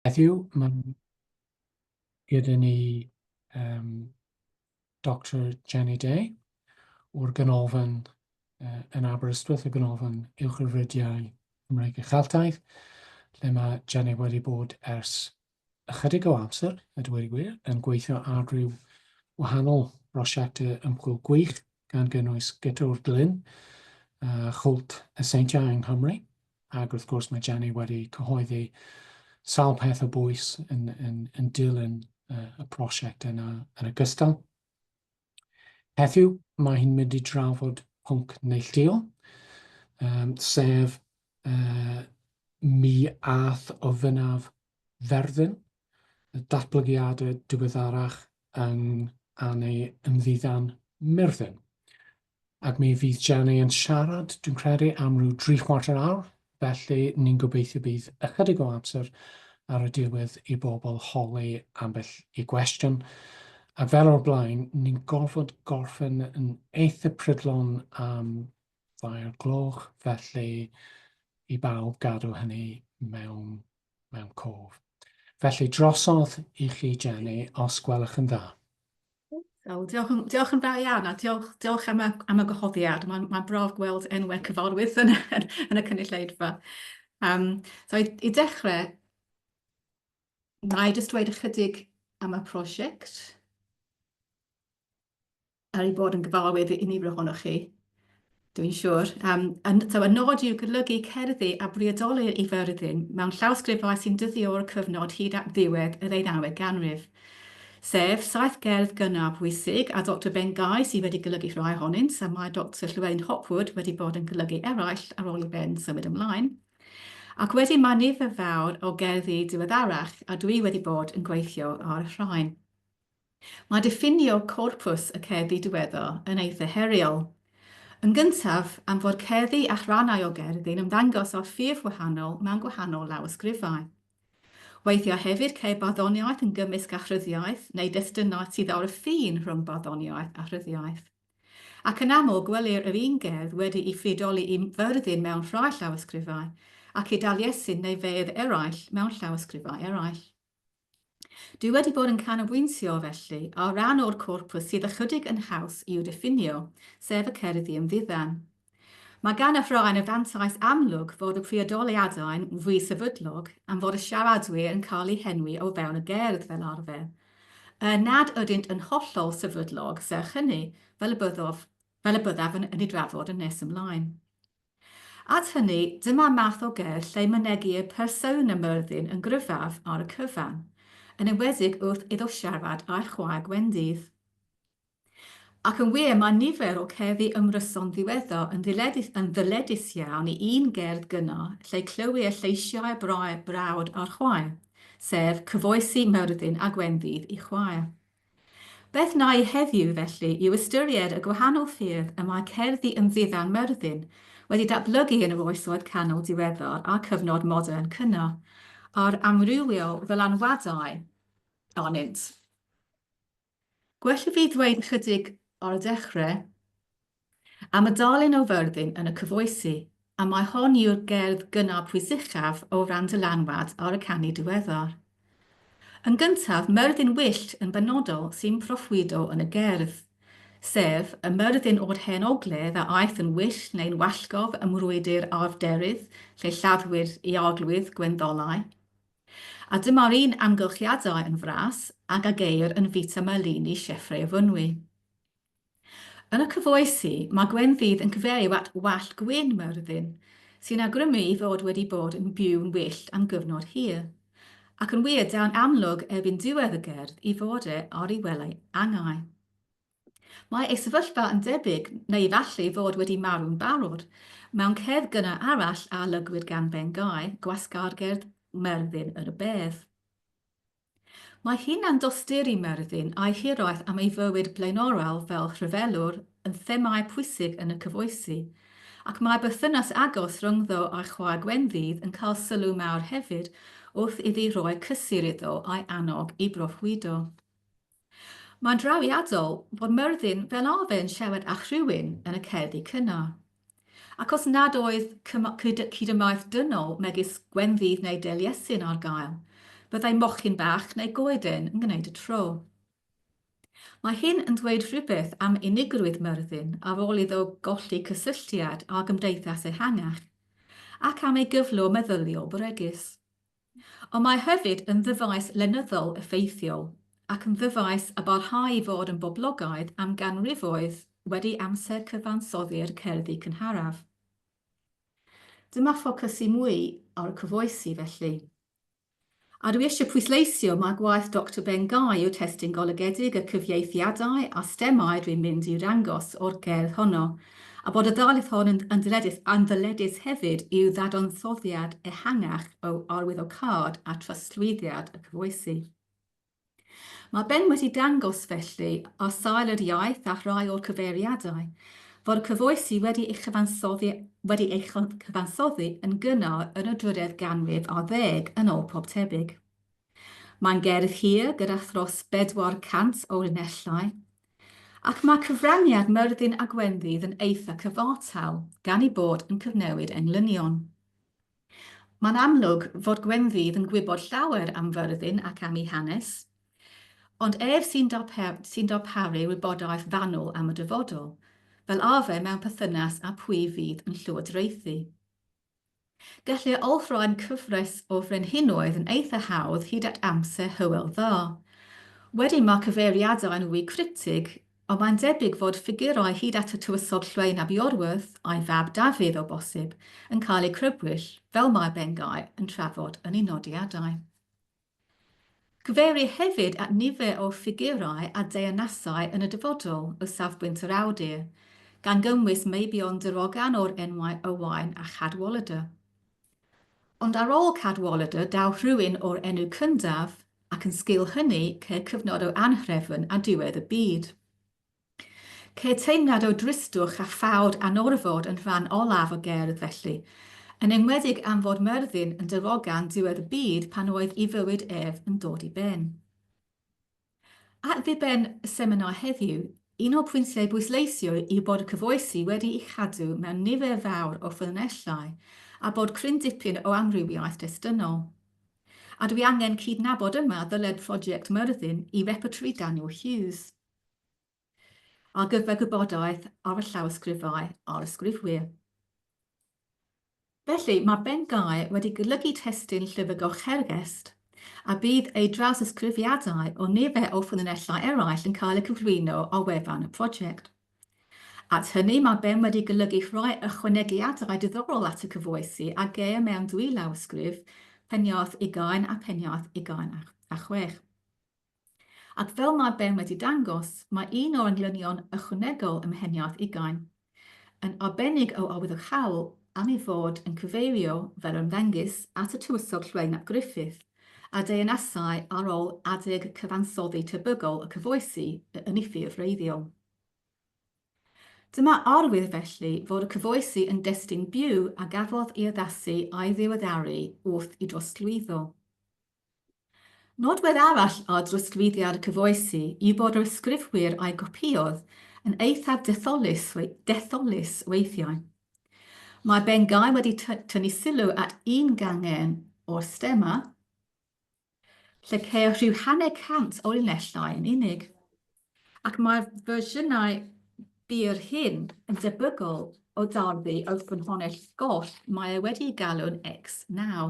Heddiw, mae gyda ni Dr Jenny Day o'r Canolfan yn Aberystwyth, y Canolfan Uwchefrydiau Cymreig a Cheltaidd, lle mae Jenny wedi bod ers ychydig o amser, a dweud y gwir, yn gweithio ar ryw wahanol brosiectau ymchwil gwych gan gynnwys Gydwr Glyn, Chwlt y Seintiau yng Nghymru, ac wrth gwrs mae Jenny wedi cyhoeddi sawl peth o bwys yn dilyn y prosiect yn ogystal. Heddiw, mae hi'n mynd i drafod pwnc neilltuol, sef mi ath ofynnaf Ferddin, y datblygiadau diweddarach yng nghanu ymddiddan Myrddin. Ac mi fydd Jenny yn siarad, dwi'n credu, am ryw 3/4 awr, felly ni'n gobeithio bydd ychydig o amser ar y diwedd i bobl holi ambell i gwestiwn. Ac fel o'r blaen, ni'n gorfod gorffen yn eitha prydlon am 2:00 gloch, felly i bawb gadw hynny mewn cof. Felly drosodd i chi, Jenny, os gwelwch yn dda. So, diolch yn fawr iawn, a diolch am y gwahoddiad. Mae'n braf gweld enwau cyfarwydd yn y cynulleidfa. So, i dechrau, na i jyst dweud ychydig am y prosiect, i bod yn gyfarwydd i nifer ohonoch chi, dwi'n siŵr. So, y nod yw golygu cerddi a briodoli i Ferddin mewn llawsgrifau sy'n dyddio o'r cyfnod hyd at ddiwedd y 19eg ganrif. Sef 7 gerdd gynnar pwysig a Dr Ben Gai sydd wedi golygu rhai ohonynt, a mae Dr Llywelyn Hopwood wedi bod yn golygu eraill ar ôl i Ben symud ymlaen. Ac wedyn mae nifer fawr o gerddi diweddarach a dwi wedi bod yn gweithio ar y rhain. Mae diffinio corpws y cerddi diweddar yn eitha heriol. Yn gyntaf, am fod cerddi a rhannau o gerddi'n ymddangos o'r ffurf wahanol mewn gwahanol lawysgrifau. Weithiau hefyd ceir barddoniaeth yn gymysg â chryddiaeth neu destunau sydd ar y ffin rhwng barddoniaeth a chryddiaeth. Ac yn aml gwelir yr un gerdd wedi ei ffridoli i Ferddin mewn rhai llawysgrifau ac i Daliesin neu fedd eraill mewn llawysgrifau eraill. Dwi wedi bod yn canolbwyntio felly ar ran o'r corpws sydd ychydig yn haws i'w diffinio, sef y cerddi ymddiddan. Mae gan y rhain y fantais amlwg fod y priodoliadau'n fwy sefydlog am fod y siaradwyr yn cael eu henwi o fewn y gerdd fel arfer. Nad ydynt yn hollol sefydlog serch hynny, fel y byddaf yn ei drafod yn nes ymlaen. At hynny, dyma math o gerdd lle mynegu y person y Myrddin yn gryfaf ar y cyfan, yn enwedig wrth iddo siarad a'i chwaer gwendydd. Ac yn wir, mae nifer o cerddi ymryson ddiweddar yn ddyledus iawn i un gerdd gynnar lle clywir lleisiau brawd a'r chwaer, sef cyfoesi Myrddin a gwenddydd i chwaer. Beth na i heddiw felly yw ystyried y gwahanol ffyrdd y mae cerddi ymddiddan Myrddin wedi datblygu yn yr oesoedd canol diweddar a cyfnod modern cynnar, a'r amrywiol ddylanwadau arnynt. Gwell fi ddweud ychydig o'r dechrau am y dalun o Ferddin yn y cyfoesi, a mae hon yw'r gerdd gynnar pwysicaf o ran dylanwad ar y canu diweddar. Yn gyntaf, Myrddin wyllt yn benodol sy'n proffwydo yn y gerdd, sef y Myrddin o'r hen ogledd a aeth yn wyllt neu'n wallgof ymrwydir arfderydd lle lladdwyr i arglwydd gwenddolau. A dyma'r un amgylchiadau yn fras ac a geir yn fita Merlin i Uwchefrydiau fynwy. Yn y cyfoesi, mae gwenddydd yn cyfeirio at wallt gwyn Myrddin, sy'n awgrymu i fod wedi bod yn byw'n wyllt am gyfnod hir, ac yn wir dawn amlwg erbyn diwedd y gerdd i fod ar ei welau angau. Mae ei sefyllfa yn debyg, neu falle fod wedi marw'n barod, mewn cerdd gynnar arall a lygwyd gan Ben Gai, gwasgargerdd Merlin yn y bedd. Mae hi'n andostur i Myrddin a'i hiraeth am ei fywyd blaenorol fel rhyfelwr yn themau pwysig yn y cyfoesi, ac mae berthynas agos rhyngddo a'i chwaer gwenddydd yn cael sylw mawr hefyd wrth iddi roi cysur iddo a'i annog i broffwydo. Mae'n drawiadol bod Myrddin fel arfer yn siarad â rhywun yn y cerddi cynnar. Ac os nad oedd cydymwaith dynol megis gwenddydd neu Daliesin ar gael, byddai mochyn bach neu goeden yn gwneud y tro. Mae hyn yn dweud rhywbeth am unigrwydd Myrddin ar ôl iddo golli cysylltiad â gymdeithas ehangach, ac am ei gyflwr meddyliol bregus. Ond mae hefyd yn ddyfais lenyddol effeithiol, ac yn ddyfais a barhau i fod yn boblogaidd am ganrifoedd wedi amser cyfansoddi'r cerddi cynharaf. Dyma ffocysu mwy ar y cyfoesi felly. A dwi eisiau pwysleisio mae gwaith Dr Ben Gai yw testyn golygedig y cyfieithiadau a stemau dwi'n mynd i'w dangos o'r gerdd honno, a bod y ddarlith hon yn ddyledus hefyd i'w ddadansoddiad ehangach o arwyddocâd a trosglwyddiad y cyfoesi. Mae Ben wedi dangos felly ar sail yr iaith a rhai o'r cyfeiriadau, fod y cyfoesi wedi ei cyfansoddi yn gynnar yn y 10 ganrif ar 10 yn ôl pob tebyg. Mae'n gerdd hir gyda thros 400 o linellau, ac mae cyfraniad Myrddin a Gwenddydd yn eitha cyfartal, gan ei bod yn cyfnewid englynion. Mae'n amlwg fod Gwenddydd yn gwybod llawer am Ferddin ac am ei hanes, ond sy'n darparu wybodaeth fanwl am y dyfodol, fel arfer mewn perthynas a pwy fydd yn llywodraethu. Gellir olrhain cyfres o frenhinoedd yn eitha hawdd hyd at amser hywel dda. Wedyn mae cyfeiriadau yn fwy cryptig, ond mae'n debyg fod ffigurau hyd at y tywysog Llwein a Biorwerth a'i fab Dafydd o bosib yn cael eu crybwyll, fel mae Ben Gai yn trafod yn ei nodiadau. Cyfeirir hefyd at nifer o ffigurau a deyrnasau yn y dyfodol o safbwynt yr awdur, gan gymwys meibion darogan o'r enwau Owain a Chadwaladr. Ond ar ôl Cadwaladr daw rhywun o'r enw Cyndaf ac yn sgil hynny ceir cyfnod o anhrefn a diwedd y byd. Ceir teimlad o dristwch a phawd anorfod yn rhan olaf o gerdd felly, yn enwedig am fod Myrddin yn darogan diwedd y byd pan oedd ei fywyd ef yn dod i ben. At ddiben y seminar heddiw, un o pwyntiau bwysleisio yw bod y cyfoesi wedi ei chadw mewn nifer fawr o ffynonellau a bod cryn dipyn o amrywiaeth destunol. A dwi angen cydnabod yma ddyled prosiect Myrddin i repertori Daniel Hughes. Ar gyfer gwybodaeth ar y llawysgrifau a'r ysgrifwyr. Felly mae Ben Gai wedi golygu testyn llyfr Gorchergest a bydd ei drawsysgrifiadau o nifer o ffynonellau eraill yn cael eu cyflwyno ar wefan y prosiect. At hynny mae Ben wedi golygu rhai ychwanegiadau diddorol at y cyfoesi a geir mewn 2 lawysgrif, penniaeth 20 a penniaeth 26. Ac fel mae Ben wedi dangos, mae un o'r englynion ychwanegol ym mhenniaeth 20 yn arbennig o arwyddocaol am ei fod yn cyfeirio fel ymddangos at y tywysog Llwein ap Griffith a deyrnasau ar ôl adeg cyfansoddi tebygol y cyfoesi yn ei ffurf wreiddiol. Dyma arwydd felly fod y cyfoesi yn destun byw a gafodd ei addasu a'i ddiweddaru wrth i drosglwyddo. Nodwedd arall ar drosglwyddiad y cyfoesi yw bod yr ysgrifwyr a'i gopiodd yn eithaf detholus weithiau. Mae Ben Gai wedi tynnu sylw at un gangen o'r stema, lle ceir rhyw 100 o linellau yn unig, ac mae'r fersiynau byr hyn yn debygol o darddu o ffynhonnell goll mae e wedi galw'n X9.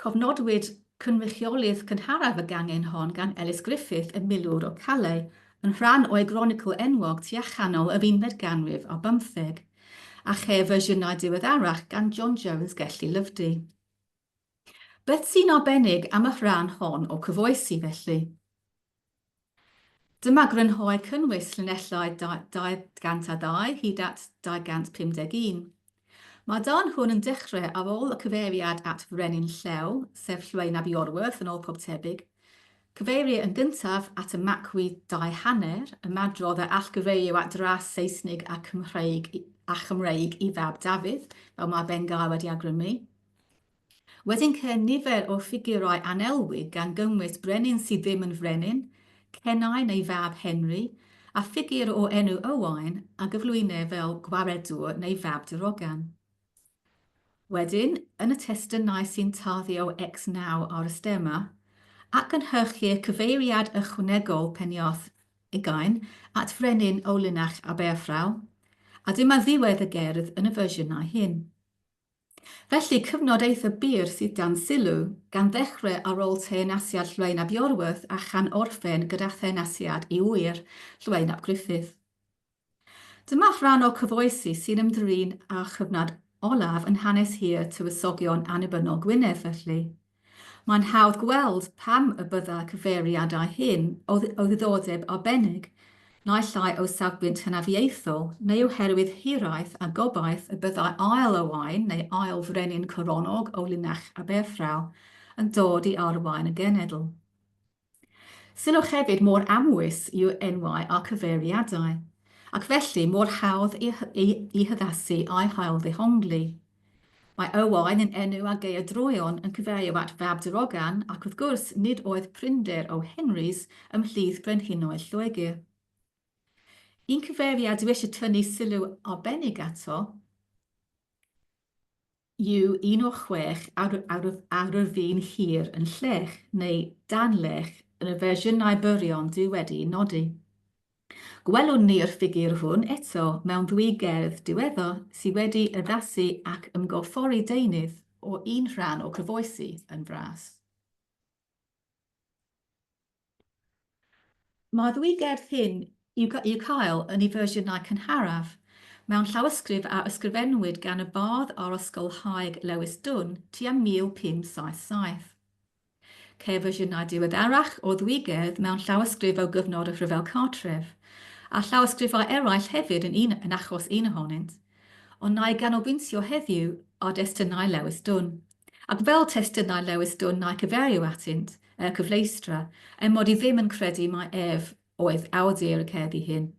Cofnodwyd cynrychiolydd cynharaf y gangen hon gan Ellis Griffith y milwr o Calais, yn rhan o'i gronicl enwog tua chanol y 11 ganrif ar 15, a cheir fersiynau diweddarach gan John Jones Gelli Lyfdy. Beth sy'n arbennig am y rhan hon o cyfoesi felly? Dyma grynhoi cynnwys linellau 202 hyd at 251. Mae dan hwn yn dechrau ar ôl y cyfeiriad at Frenin Llew, sef Llwein a Biorwerth yn ôl pob tebyg, cyfeirio yn gyntaf at y macwi 2 hanner, y madrodd a allgyfeirio at dras Saesnig a Cymreig i fab Dafydd, fel mae Ben Gai wedi awgrymu. Wedyn ceir nifer o ffigurau anelwig gan gynnwys brenin sydd ddim yn frenin, cenau neu fab Henry, a ffigur o enw Owain a gyflwynau fel gwaredwr neu fab darogan. Wedyn, yn y testunau sy'n tarddu o X9 ar y stemma, ac yn hyrchu'r cyfeiriad ychwanegol penioth ugain at frenin o linach a berffraw, a dyma ddiwedd y gerdd yn y fersiynau hyn. Felly, cyfnod eitha byr sydd dan sylw gan ddechrau ar ôl teyrnasiad Llywelyn ap Iorwerth a chan orffen gyda teyrnasiad i wir Llywelyn ap Gruffydd. Dyma rhan o cyfoesi sy'n ymdrin â chyfnod olaf yn hanes hir tywysogion annibynnol Gwynedd felly. Mae'n hawdd gweld pam y bydda cyfeiriadau hyn o ddiddordeb arbennig, naill llai o safbwynt hynafiaethol, neu oherwydd hiraeth a gobaith y byddai ail Owain neu ail frenin coronog o linach a berffraw yn dod i arwain y genedl. Sylwch hefyd mor amwys yw enwau a cyfeiriadau, ac felly mor hawdd i hyddasu a'i hael ddehongli. Mae Owain yn enw a geodroion yn cyfeirio at fab Darogan ac wrth gwrs nid oedd prinder o Henrys ymhlith brenhinoedd Lloegr. Un cyfeiriad dwi eisiau tynnu sylw arbennig ato yw 1 o 6 awr o'r ddyn hir yn llech neu dan lech yn y fersiynau byrion dwi wedi nodi. Gwelwn ni'r ffigur hwn eto mewn ddwy gerdd diweddar sydd wedi addasu ac ymgorffori deunydd o un rhan o cyfoesi yn fras. Mae'r ddwy gerdd hyn i'w cael yn ei fersiynau cynharaf mewn llawysgrif a ysgrifennwyd gan y bardd ar ysgolhaig Lewis Dwn tua 1577. Ceir fersiynau diweddarach o ddwy gerdd mewn llawysgrif o gyfnod y Rhyfel Cartref, a llawysgrifau eraill hefyd yn achos un ohonynt, ond na i ganolbwyntio heddiw ar destunau Lewis Dwn. Ac fel testunau Lewis Dwn na'i cyfeirio atynt, cyfleistra, mod i ddim yn credu mai ef oedd awdur y cerddi hyn.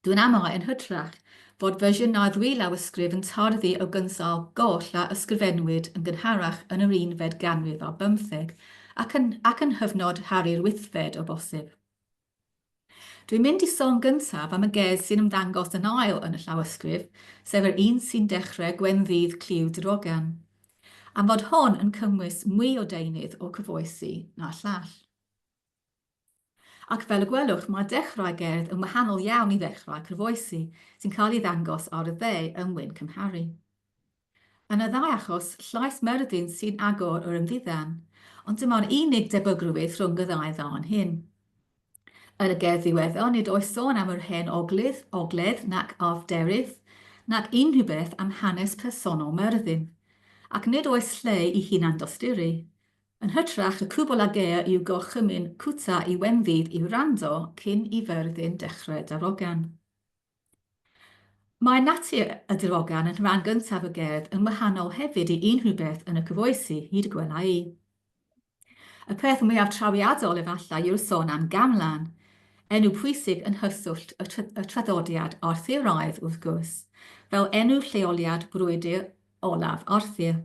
Dwi'n amau yn hytrach fod fersiynau ddwy lawysgrif yn tarddu o gynsal goll a ysgrifennwyd yn gynharach yn yr 11 ganrif ar 15 ac yn hyfnod Harri'r Wythfed o bosib. Dwi'n mynd i sôn gyntaf am y gerdd sy'n ymddangos yn ail yn y llawysgrif, sef yr un sy'n dechrau Gwenddydd Cliw Darogan, am fod hon yn cynnwys mwy o deunydd o cyfoesi na'r llall. Ac fel y gwelwch, mae dechrau gerdd yn wahanol iawn i ddechrau cyfoesi sy'n cael ei ddangos ar y dde yn wyn cymharu. Yn y ddau achos, llais Myrddin sy'n agor o'r ymddiddan, ond dyma'r unig debygrwydd rhwng y ddau ddan hyn. Yn y gerdd ddiweddar, nid oes sôn am yr hen ogledd nac afderydd, nac unrhyw beth am hanes personol Myrddin, ac nid oes lle i hunan dosturi. Yn hytrach, y cwbl a geir yw gorchymyn cwta i wenddydd i'w rando cyn i Ferddin dechrau darogan. Mae natur y darogan yn rhan gyntaf y gerdd yn wahanol hefyd i unrhyw beth yn y cyfoesi hyd y gwela i. Y peth mwyaf trawiadol efallai yw'r sôn am Gamlan, enw pwysig yn hyswllt y traddodiad Arthuraidd wrth gwrs, fel enw lleoliad brwydr olaf Arthur.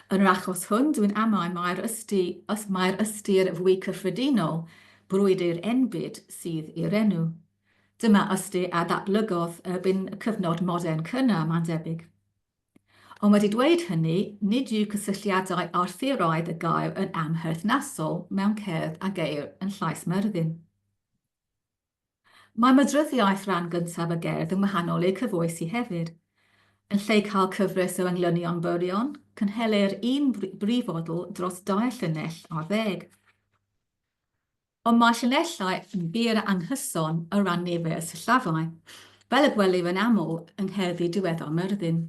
Yn yr achos hwn, dwi'n amau mae'r ystyr fwy cyffredinol, brwydr enbyd sydd i'r enw. Dyma ystyr a datblygodd erbyn y cyfnod modern cynnar mae'n debyg. Ond wedi dweud hynny, nid yw cysylltiadau Arthuraidd y gair yn amherthnasol mewn cerdd a geir yn llais Myrddin. Mae mydryddiaeth rhan gyntaf y gerdd yn wahanol i'r cyfoesi hefyd. Yn lle cael cyfres o englynion byrion, cynhelir un brifodl dros 2 llinell ar 10. Ond mae llinellau yn bir anghyson o ran nifer y sillafau, fel y gwelif yn aml yng ngherddi diweddar Myrddin.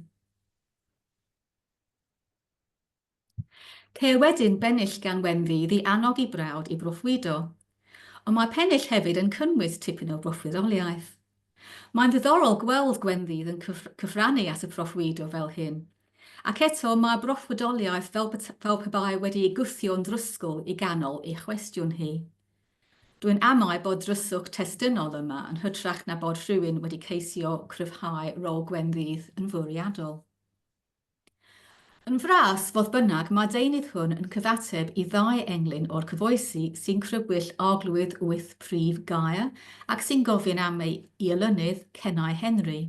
Ceir wedyn bennill gan Wenddydd i annog i brawd i broffwydo, ond mae pennill hefyd yn cynnwys tipyn o broffwydoliaeth. Mae'n ddiddorol gweld Gwenddydd yn cyfrannu at y proffwydo fel hyn, ac eto mae broffwydoliaeth fel pe bai wedi ei gwthio'n drysgol i ganol ei chwestiwn hi. Dwi'n amau bod dryswch testunol yma yn hytrach na bod rhywun wedi ceisio cryfhau rôl Gwenddydd yn fwriadol. Yn fras, fodd bynnag, mae deunydd hwn yn cyfateb i 2 englyn o'r cyfoesi sy'n crybwyll arglwydd 8 prif gair ac sy'n gofyn am ei olynydd Cennau Henry,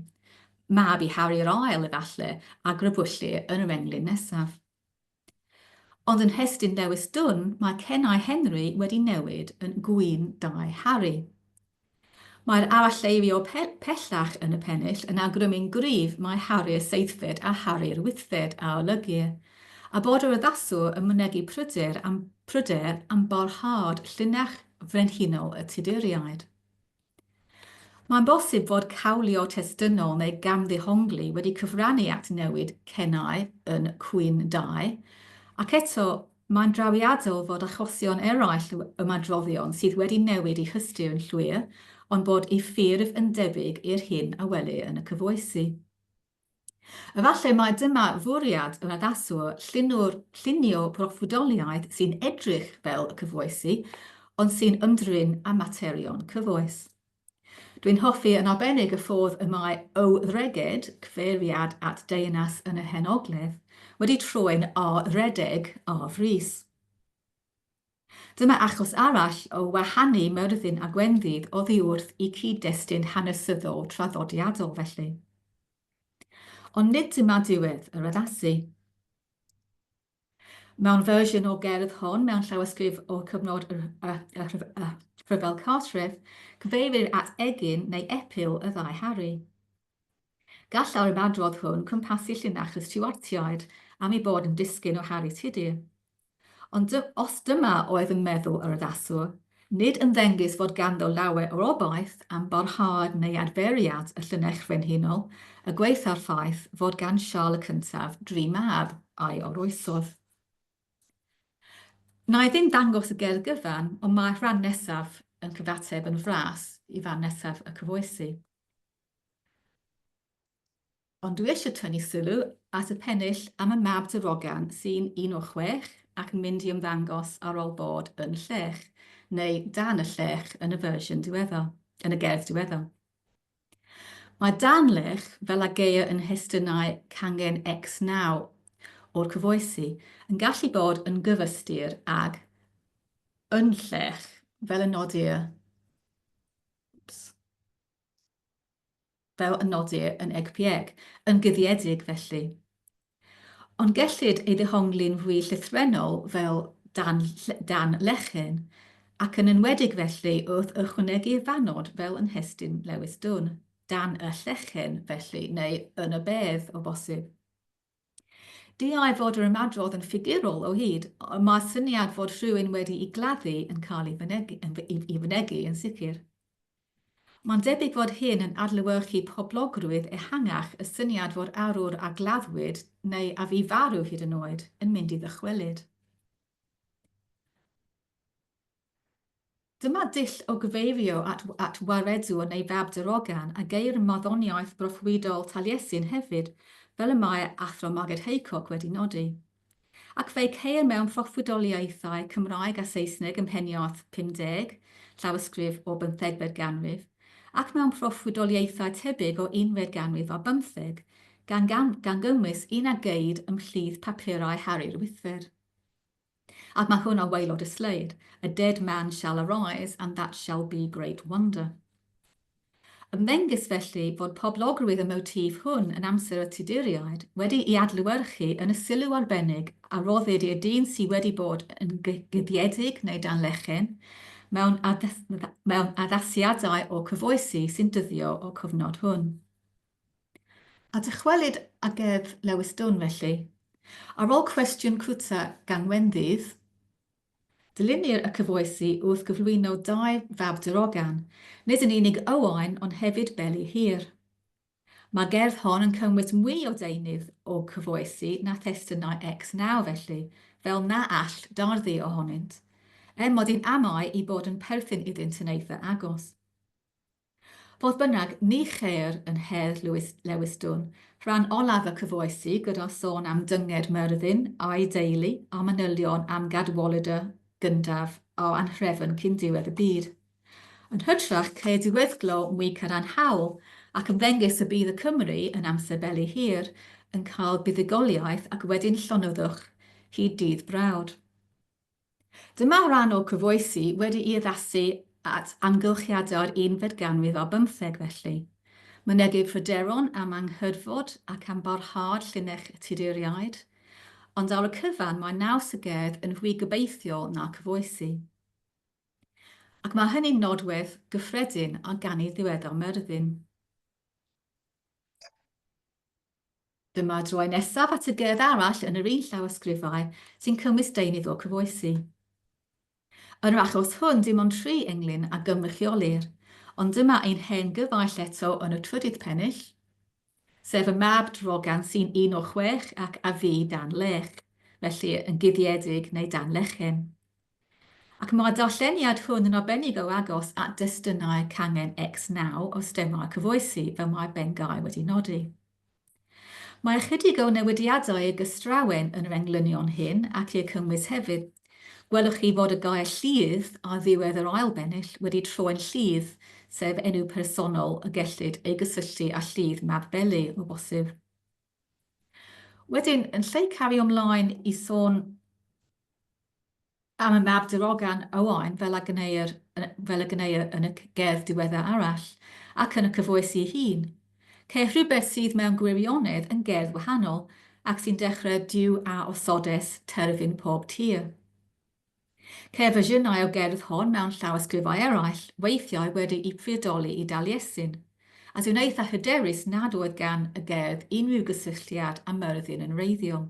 mab i Harry'r ail efallai a grybwllu yn yr englyn nesaf. Ond yn Hestyn Lewis Dwn, mae Cenau Henry wedi newid yn Gwyn Dau Harry. Mae'r aralleifio pellach yn y pennill yn awgrymu'n gryf mae Harry y Seithfed a Harry'r Wythfed a olygu, a bod yr addaswr yn mynegu pryder am barhad llinach frenhinol y Tuduriaid. Mae'n bosib fod cawlio testunol neu gamddihongli wedi cyfrannu at newid Cenau yn Cwyn 2, ac eto mae'n drawiadol fod achosion eraill y adroddion sydd wedi newid eu hystyr yn llwyr, ond bod ei ffurf yn debyg i'r hyn a weli yn y cyfoesi. Efallai mae dyma fwriad yr addaswr llunio proffwydoliaeth sy'n edrych fel y cyfoesi, ond sy'n ymdrin â materion cyfoes. Dwi'n hoffi yn arbennig y ffordd y mae o ddreged, cyfeiriad at deunas yn y henogledd, wedi troi'n a redeg a frys. Dyma achos arall o wahanu Myrddin a Gwenddydd oddi wrth i cyd-destun hanesyddol traddodiadol felly. Ond nid dyma diwedd yr addasu. Mewn fersiwn o gerdd hon, mewn llawysgrif o cyfnod Rhyfel Cartref, cyfeirir at egin neu epil y ddau Harry. Gallai'r ymadrodd hwn cwmpasu llinach y Stiwartiaid am ei bod yn disgyn o Harry Tudur. Ond os dyma oedd yn meddwl yr addaswr, nid yn ddengys fod ganddo lawer o obaith am barhad neu adferiad y llinell frenhinol, y gweitha'r ffaith fod gan Siarl y cyntaf dri mab a'i oroesodd. Na i ddim dangos y gerdd gyfan, ond mae rhan nesaf yn cyfateb yn fras i fan nesaf y cyfoesi. Ond dwi eisiau tynnu sylw at y pennill am y mab darogan sy'n 16 ac yn mynd i ymddangos ar ôl bod yn llech, neu dan y llech yn y fersiwn diweddar, yn y gerdd diweddar. Mae dan lech fel a geir yn hestynau cangen X9 o'r cyfoesi yn gallu bod yn gyfystyr ag yn llech fel y nodir yn egpieg, yn gyddiedig felly. Ond gellid ei ddehongli'n fwy llythrenol fel dan lechen, ac yn enwedig felly wrth ychwanegu'r fanod fel yn Hestyn Lewis Dwn, dan y llechen felly, neu yn y bedd o bosib. Diai fod yr ymadrodd yn ffigurol o hyd, ond mae syniad fod rhywun wedi ei gladdu yn cael ei fynegu yn sicr. Mae'n debyg fod hyn yn adlewyrchu poblogrwydd ehangach y syniad fod arwr a gladdwyd neu a fi farw hyd yn oed yn mynd i ddychwelyd. Dyma dull o gyfeirio at waredwr neu fab darogan a geir y maddoniaeth broffwydol Taliesin hefyd, fel y mae Athro Margaret Haycock wedi nodi. Ac fe'i ceir mewn proffwydoliaethau Cymraeg a Saesneg ym mheniaeth 50, llawysgrif o 15fed ganrif, ac mewn proffwydoliaethau tebyg o 11fed ganrif a 15, gan gymwys un a geid ymhlith papurau Harry'r Wythfed. Ac mae hwn o waelod y sleid, a dead man shall arise and that shall be great wonder. Ymddengys felly fod poblogrwydd y motif hwn yn amser y Tuduriaid wedi ei adlewyrchu yn y sylw arbennig a roddid i'r dyn sydd wedi bod yn gyddiedig neu dan lechen mewn addasiadau o cyfoesi sy'n dyddio o cyfnod hwn. A dychwelyd a gerdd Lewis Dwn felly, ar ôl cwestiwn cwta gan Wendydd, dylunir y cyfoesi wrth gyflwyno 2 fab darogan, nid yn unig Owain ond hefyd Beli Hir. Mae gerdd hon yn cynnwys mwy o deunydd o cyfoesi na thestynau X9 felly, fel na all darddu ohonynt, mod i'n amau i bod yn perthyn iddynt yn eitha agos. Fodd bynnag, ni cheir yn hedd Lewis Dwn, rhan olaf y cyfoesi gyda sôn am dynged Myrddin a'i deulu a manylion am gadwolida gyndaf o anhrefn cyn diwedd y byd. Yn hytrach ceir diweddglo mwy cadarnhaol ac ymddengys y bydd y Cymru yn amser Beli Hir yn cael buddigoliaeth ac wedyn llonyddwch hyd dydd brawd. Dyma rhan o cyfoesi wedi ei addasu at amgylchiadau'r 11fed ganrif a 15 felly. Mynegir pryderon am anghydfod ac am barhad llinell y tuduriaid, ond ar y cyfan mae naws y gerdd yn fwy gobeithiol na cyfoesi. Ac mae hynny'n nodwedd gyffredin a gan ei ddiweddar Myrddin. Dyma droi nesaf at y gerdd arall yn yr un llawysgrifau sy'n cymwys deunydd o cyfoesi. Yn yr achos hwn, dim ond 3 englyn a gymrychiolir, ond dyma ein hen gyfaill eto yn y trydydd pennill, sef y mab drogan sy'n 1 o 6 ac a fi dan lech, felly yn guddiedig neu dan lechen. Ac mae'r darlleniad hwn yn arbennig o agos at destunau cangen X9 o stemau cyfoesi fel mae Ben Gai wedi nodi. Mae ychydig o newidiadau y gystrawen yn yr englynion hyn ac i'r cynnwys hefyd. Gwelwch chi fod y gair llydd a ddiwedd yr ail bennill wedi troi'n llydd, sef enw personol y gellid ei gysylltu â llydd mab beli o bosib. Wedyn, yn lle cario ymlaen i sôn am y mab darogan Owain fel y gneir yn y gerdd diweddar arall ac yn y cyfoesi hun. Ceir rhywbeth sydd mewn gwirionedd yn gerdd wahanol ac sy'n dechrau diw a osodes terfyn pob tir. Ceir fersiynau o gerdd hon mewn llawysgrifau eraill, weithiau wedi priodoli i Daliesin, a dwi'n eitha hyderus nad oedd gan y gerdd unrhyw gysylltiad â Myrddin yn wreiddiol.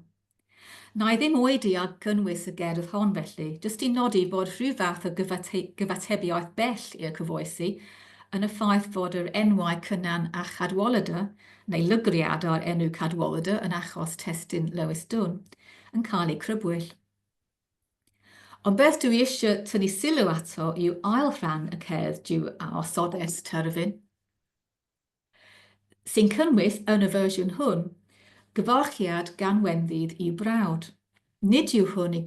Na i ddim oedi â cynnwys y gerdd hon felly, jyst i nodi bod rhyw fath o gyfatebiaeth bell i'r cyfoesi yn y ffaith fod yr enwau cynnan a Chadwaladr, neu lygriad o'r enw Cadwaladr yn achos testun Lewis Dwn, yn cael ei crybwyll. Ond beth dwi eisiau tynnu sylw ato yw ail rhan y cerdd diw a osodes terfyn, sy'n cynnwys yn y fersiwn hwn, gyfarchiad gan wenddydd i'w brawd. Nid yw hwn i'w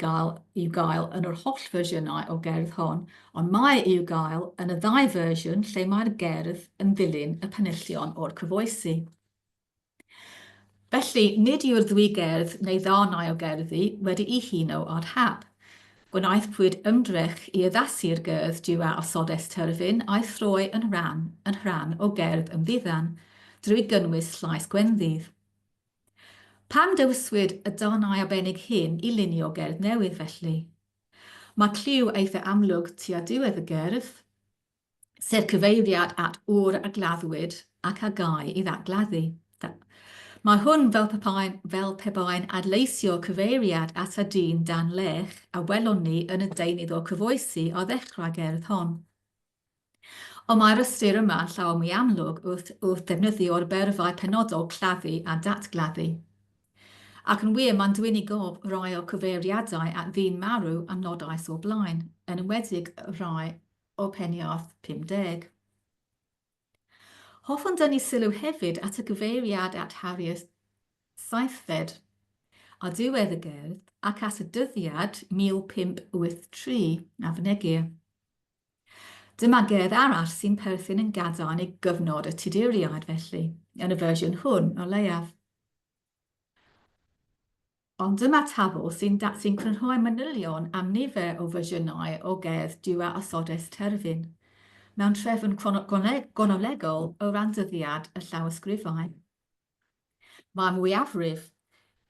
gael yn yr holl fersiynau o gerdd hon, ond mae i'w gael yn y 2 fersiwn lle mae'r gerdd yn ddilyn y penillion o'r cyfoesi. Felly, nid yw'r 2 gerdd neu ddarnau o gerddi wedi eu huno ar hap. Gwnaethpwyd ymdrech i addasu'r gerdd diw a osodes terfyn a'i throi yn rhan o gerdd ymddiddan drwy gynnwys llais gwenddydd. Pam dywyswyd y darnau arbennig hyn i lunio gerdd newydd felly? Mae cliw eitha amlwg tua diwedd y gerdd, sef cyfeiriad at o'r a gladdwyd ac a gai i ddatgladdu. Mae hwn fel pe bain adleisio cyfeiriad at y dyn dan lech a welon ni yn y deunydd o cyfoesi o ddechrau gerdd hon. Ond mae'r ystyr yma llawer mwy amlwg wrth defnyddio'r berfau penodol claddu a datgladdu. Ac yn wir mae'n dwyn i gof rai o cyfeiriadau at ddyn marw a nodais o blaen, yn enwedig rai o peniarth 50. Hoffwn dynnu sylw hefyd at y gyfeiriad at Harriet Saethfed a diwedd y gerdd ac at y dyddiad 1583 a fynegir. Dyma gerdd arall sy'n perthyn yn gadarn i gyfnod y tuduriaid felly, yn y fersiwn hwn o leiaf. Ond dyma tabl sy'n crynhoi manylion am nifer o fersiynau o gerdd diw a osodes terfyn, mewn trefn gonolegol o randyddiad y llawysgrifau. Mae mwyafrif,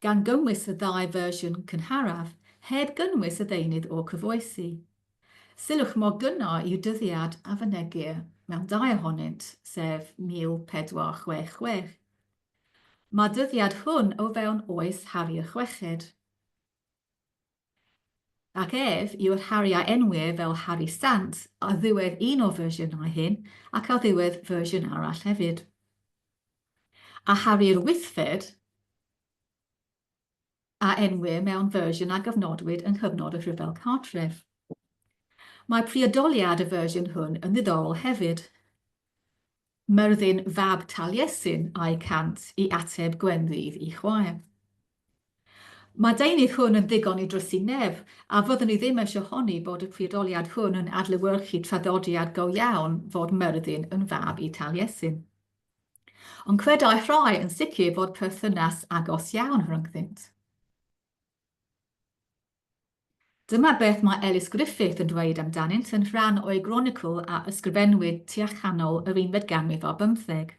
gan gynnwys y 2 fersiwn cynharaf, heb gynnwys y ddeunydd o cyfoesi. Sylwch mor gynnar yw dyddiad a fynegir mewn 2 ohonynt, sef 1466. Mae dyddiad hwn o fewn oes Harri'r Chweched. Ac yw'r hariau enwyr fel Harry Sant a ddiwedd un o fersiynau hyn ac a ddiwedd fersiwn arall hefyd. A Harri'r Wythfed a enwyr mewn fersiwn a gyfnodwyd yng nghyfnod y Rhyfel Cartref. Mae priodoliad y fersiwn hwn yn ddiddorol hefyd. Myrddin fab Taliesin a'i cant i ateb gwenddydd i chwaer. Mae deunydd hwn yn ddigon i drysu nef, a fyddwn ni ddim eisiau honni bod y priodoliad hwn yn adlewyrchu traddodiad go iawn fod Myrddin yn fab i Taliesin. Ond credau rhai yn sicr fod perthynas agos iawn rhyngddynt. Dyma beth mae Ellis Griffith yn dweud amdanynt yn rhan o'i gronicl a ysgrifennwyd tua chanol yr 11th ganrif ar 15.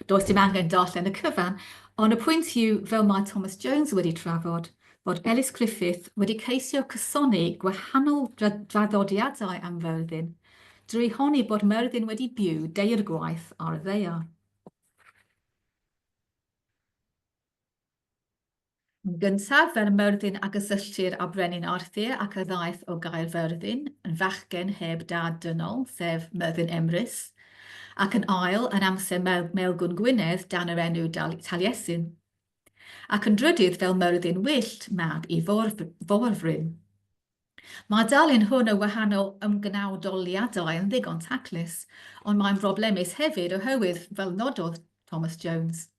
Does dim angen darllen y cyfan, ond y pwynt yw, fel mae Thomas Jones wedi trafod, bod Ellis Griffith wedi ceisio cysoni gwahanol draddodiadau am Ferddin, drwy honni bod Myrddin wedi byw deirgwaith ar y ddaear. Yn gyntaf, fel Myrddin a gysylltir â brenin Arthur ac y ddaeth o gael Ferddin, yn fachgen heb dad dynol, sef Myrddin Emrys, ac yn ail yn amser Melgwn Gwynedd dan yr enw Taliesin, ac yn drydydd fel Myrddin wyllt mab i Forfryn. Mae dalun hwn o wahanol ymgnawdoliadau yn ddigon taclus, ond mae'n broblemus hefyd oherwydd, fel nododd Thomas Jones,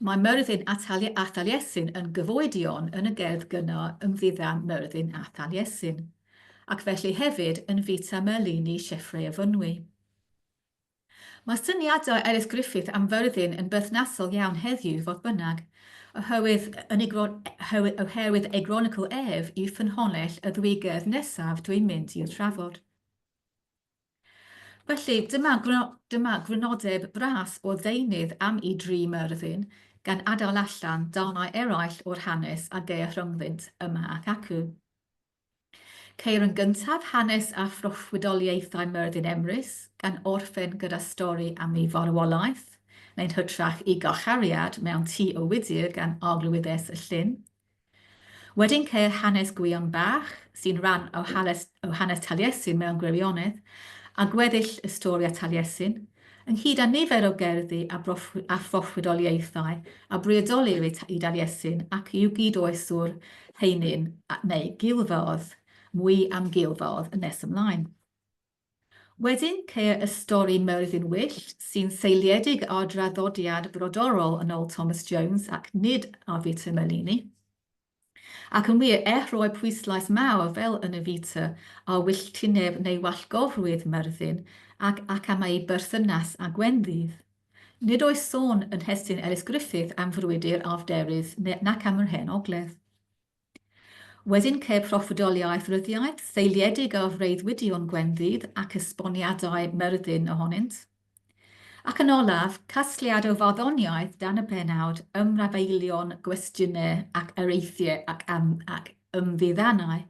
mae Myrddin a Taliesin yn gyfoedion yn y gerdd gynnar ymddiddan Myrddin a Taliesin, ac felly hefyd yn fita Merlini Uwchefrydiau y fynwy. Mae syniadau Ellis Griffith am Ferddin yn berthnasol iawn heddiw fodd bynnag, oherwydd Egronical Ef yw ffynhonnell y ddwy gerdd nesaf dwi'n mynd i'w trafod. Felly, dyma grynodeb bras o ddeunydd am i dri Myrddin, gan adael allan darnau eraill o'r hanes a geir rhyngddynt yma ac acw. Ceir yn gyntaf hanes a phroffwydoliaethau Myrddin Emrys, gan orffen gyda stori am ei farwolaeth, neu'n hytrach i garchariad mewn tŷ o wydyr gan arglwyddes y llyn. Wedyn ceir hanes gwion bach, sy'n rhan o hanes Taliesin mewn gwirionedd, a gweddill y stori a Taliesin, ynghyd â nifer o gerddi a phroffwydoliaethau a briodolir i Taliesin ac i'w gyd-oeswr heinin neu gilfodd, mwy am gilfodd nes ymlaen. Wedyn ceir y stori Myrddin wyllt sy'n seiliedig ar draddodiad brodorol yn ôl Thomas Jones ac nid ar fita Merlini. Ac yn wir, rhoi pwyslais mawr fel yn y fita ar wylltineb neu wallgofrwydd Myrddin ac am ei berthynas a gwenddydd. Nid oes sôn yn hestyn Ellis Griffith am frwydr arfderydd nac am yr hen ogledd. Wedyn ceir proffwydoliaeth ryddiaeth, seiliedig ar freuddwydion gwenddydd ac esboniadau Myrddin ohonynt. Ac yn olaf, casgliad o farddoniaeth dan y penawd ymrafeilion gwestiynau ac areithiau ac ymddiddannau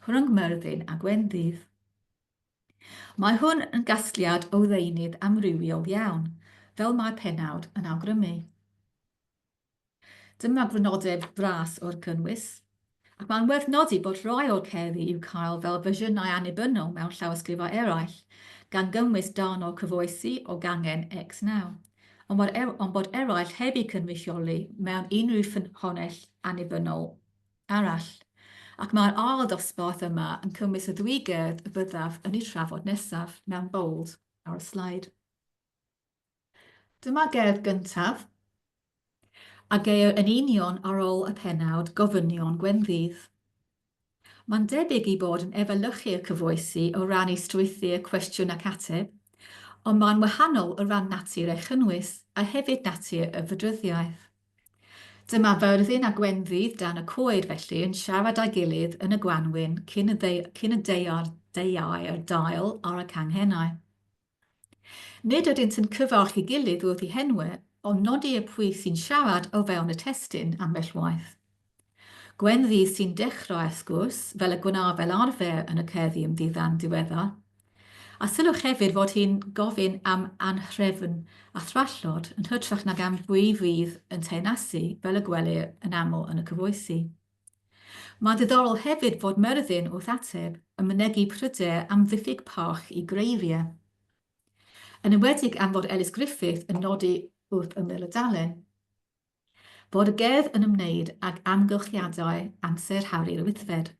rhwng Myrddin a gwenddydd. Mae hwn yn gasgliad o ddeunydd amrywiol iawn, fel mae'r penawd yn awgrymu. Dyma grynodeb bras o'r cynnwys, ac mae'n werth nodi bod rhai o'r cerddi i'w cael fel fersiynau annibynnol mewn llawysgrifau eraill, gan gynnwys darn o cyfoesi o gangen X9, ond bod eraill heb eu cynrychioli mewn unrhyw ffynhonnell annibynnol arall, ac mae'r ail dosbarth yma yn cynnwys y ddwy gerdd y byddaf yn ei trafod nesaf mewn bold ar y sleid. Dyma gerdd gyntaf, a geir yn union ar ôl y penawd gofynion gwenddydd. Mae'n debyg i bod yn efelychu'r cyfoesi o ran ei strwythur cwestiwn ac ateb, ond mae'n wahanol o ran natur ei chynnwys a hefyd natur y fydryddiaeth. Dyma Ferddin a gwenddydd dan y coed felly yn siarad â'i gilydd yn y gwanwyn cyn y deiau'r dail ar y canghennau. Nid ydynt yn cyfarch i gilydd wrth eu henwau, ond nodi y pwy sy'n siarad o fewn y testun ambell waith. Gwenddydd sy'n dechrau sgwrs fel y gwnaf fel arfer yn y cerddi ymddiddan diweddar, a sylwch hefyd fod hi'n gofyn am anhrefn a thrallod yn hytrach nag am bwy fydd yn teinasu fel y gwelir yn aml yn y cyfoesi. Mae'n ddiddorol hefyd fod Myrddin wrth ateb yn mynegu pryder am ddiffyg parch i greiriau. Yn enwedig am fod Ellis Griffith yn nodi wrth ymyl y dalen, bod y gerdd yn ymwneud ag amgylchiadau amser Harri'r Wythfed.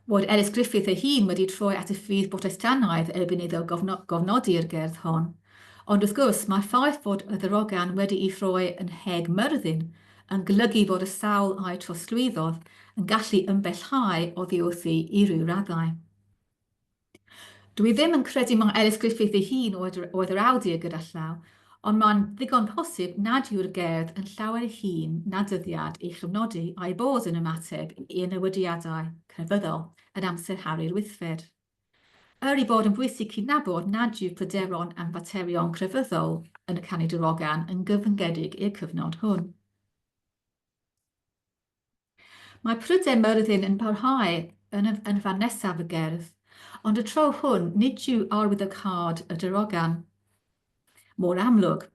Bod Ellis Griffith ei hun wedi troi at y ffydd Protestannaidd erbyn iddo gofnodi'r gerdd hon, ond wrth gwrs mae'r ffaith fod y ddarogan wedi ei throi yn heg Myrddin yn golygu fod y sawl a'i trosglwyddodd yn gallu ymbellhau oddi wrthi i ryw raddau. Dwi ddim yn credu mae Ellis Griffith ei hun oedd yr awdur gyda llaw, ond mae'n ddigon posib nad yw'r gerdd yn llawer ei hun na dyddiad i chyfnodi a'i bod yn ymateb i newidiadau crefyddol yn amser Harri'r Wythfed. I bod yn bwysig cydnabod nad yw pryderon am faterion crefyddol yn y canu darogan yn gyfyngedig i'r cyfnod hwn. Mae prydau Myrddin yn parhau yn fan nesaf y gerdd, ond y tro hwn nid yw arwyddocâd y darogan mor amlwg.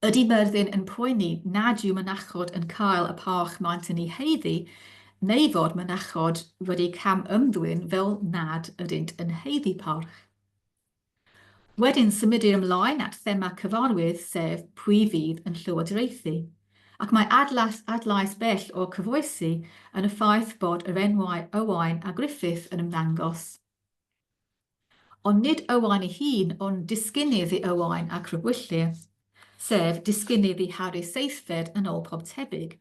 Ydy Myrddin yn poeni nad yw mynachod yn cael y parch maent yn ei heiddi, neu fod mynachod wedi cam ymddwyn fel nad ydynt yn heiddi parch. Wedyn symudir ymlaen at thema cyfarwydd sef pwy fydd yn llywodraethu, ac mae adlais bell o cyfoesi yn y ffaith bod yr enwau Owain a Griffith yn ymddangos. Ond nid Owain ei hun, ond disgynydd i Owain a Crybwyllir, sef disgynydd i Harry Seithfed yn ôl pob tebyg,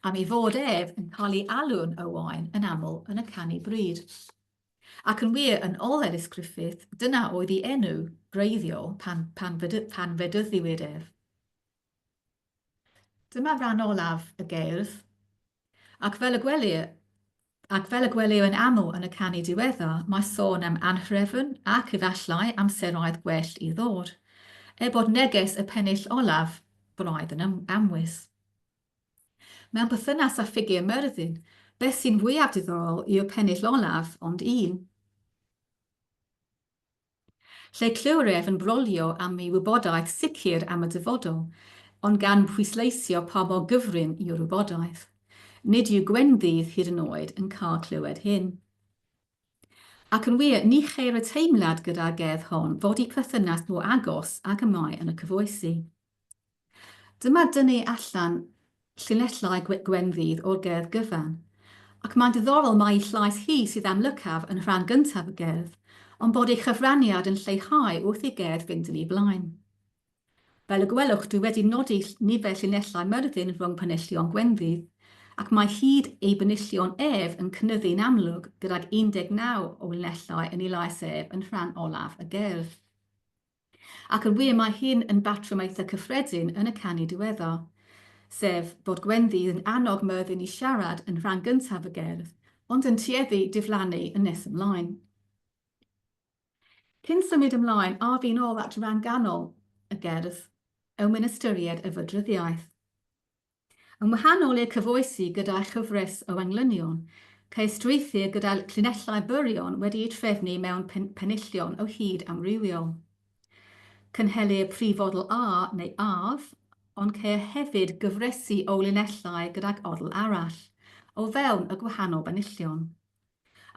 am ei fod ef yn cael ei alw'n Owain yn aml yn y canu bryd. Ac yn wir yn ôl Ellis Griffith, dyna oedd ei enw greiddiol pan fedyddiwyd ef. Dyma ran olaf y gerdd, ac fel y gwelir yn aml yn y canu diweddar, mae sôn am anhrefn ac efallai amseraudd gwell i ddod, bod neges y pennill olaf braidd yn amwys. Mewn perthynas â ffigur Myrddin, beth sy'n fwyaf diddorol yw'r pennill olaf ond un. Lle clywir ef yn brolio am ei wybodaeth sicr am y dyfodol, ond gan pwysleisio pa mor gyfrin yw'r wybodaeth. Nid yw gwenddydd hyd yn oed yn cael clywed hyn. Ac yn wir, ni cheir y teimlad gyda'r gerdd hon fod ei perthynas mor agos ag y mae yn y cyfoesi. Dyma dynnu allan llinellau gwenddydd o'r gerdd gyfan, ac mae'n diddorol mae ei llais hi sydd amlycaf yn rhan gyntaf y gerdd, ond bod ei chyfraniad yn lleihau wrth ei gerdd fynd yn ei blaen. Fel y gwelwch, dwi wedi nodi nifer llinellau Myrddin rhwng penillion gwenddydd, ac mae hyd ei benillion ef yn cynyddu'n amlwg gydag 19 o linellau yn ei lais ef yn rhan olaf y gerdd. Ac yn wir mae hyn yn batrwm eitha cyffredin yn y canu diweddar, sef bod gwenddydd yn annog Myrddin i siarad yn rhan gyntaf y gerdd, ond yn tueddu diflannu yn nes ymlaen. Cyn symud ymlaen, a fi'n ôl at ran ganol y gerdd, yw'n ystyried y fydryddiaeth. Yn wahanol i'r cyfoesi gyda'i chyfres o englynion, cael strwythur gyda llinellau byrion wedi eu trefnu mewn penillion o hyd amrywiol. Cynhelir prifodl A neu Af, ond ceir hefyd gyfresu o linellau gydag odl arall, o fewn y gwahanol benillion.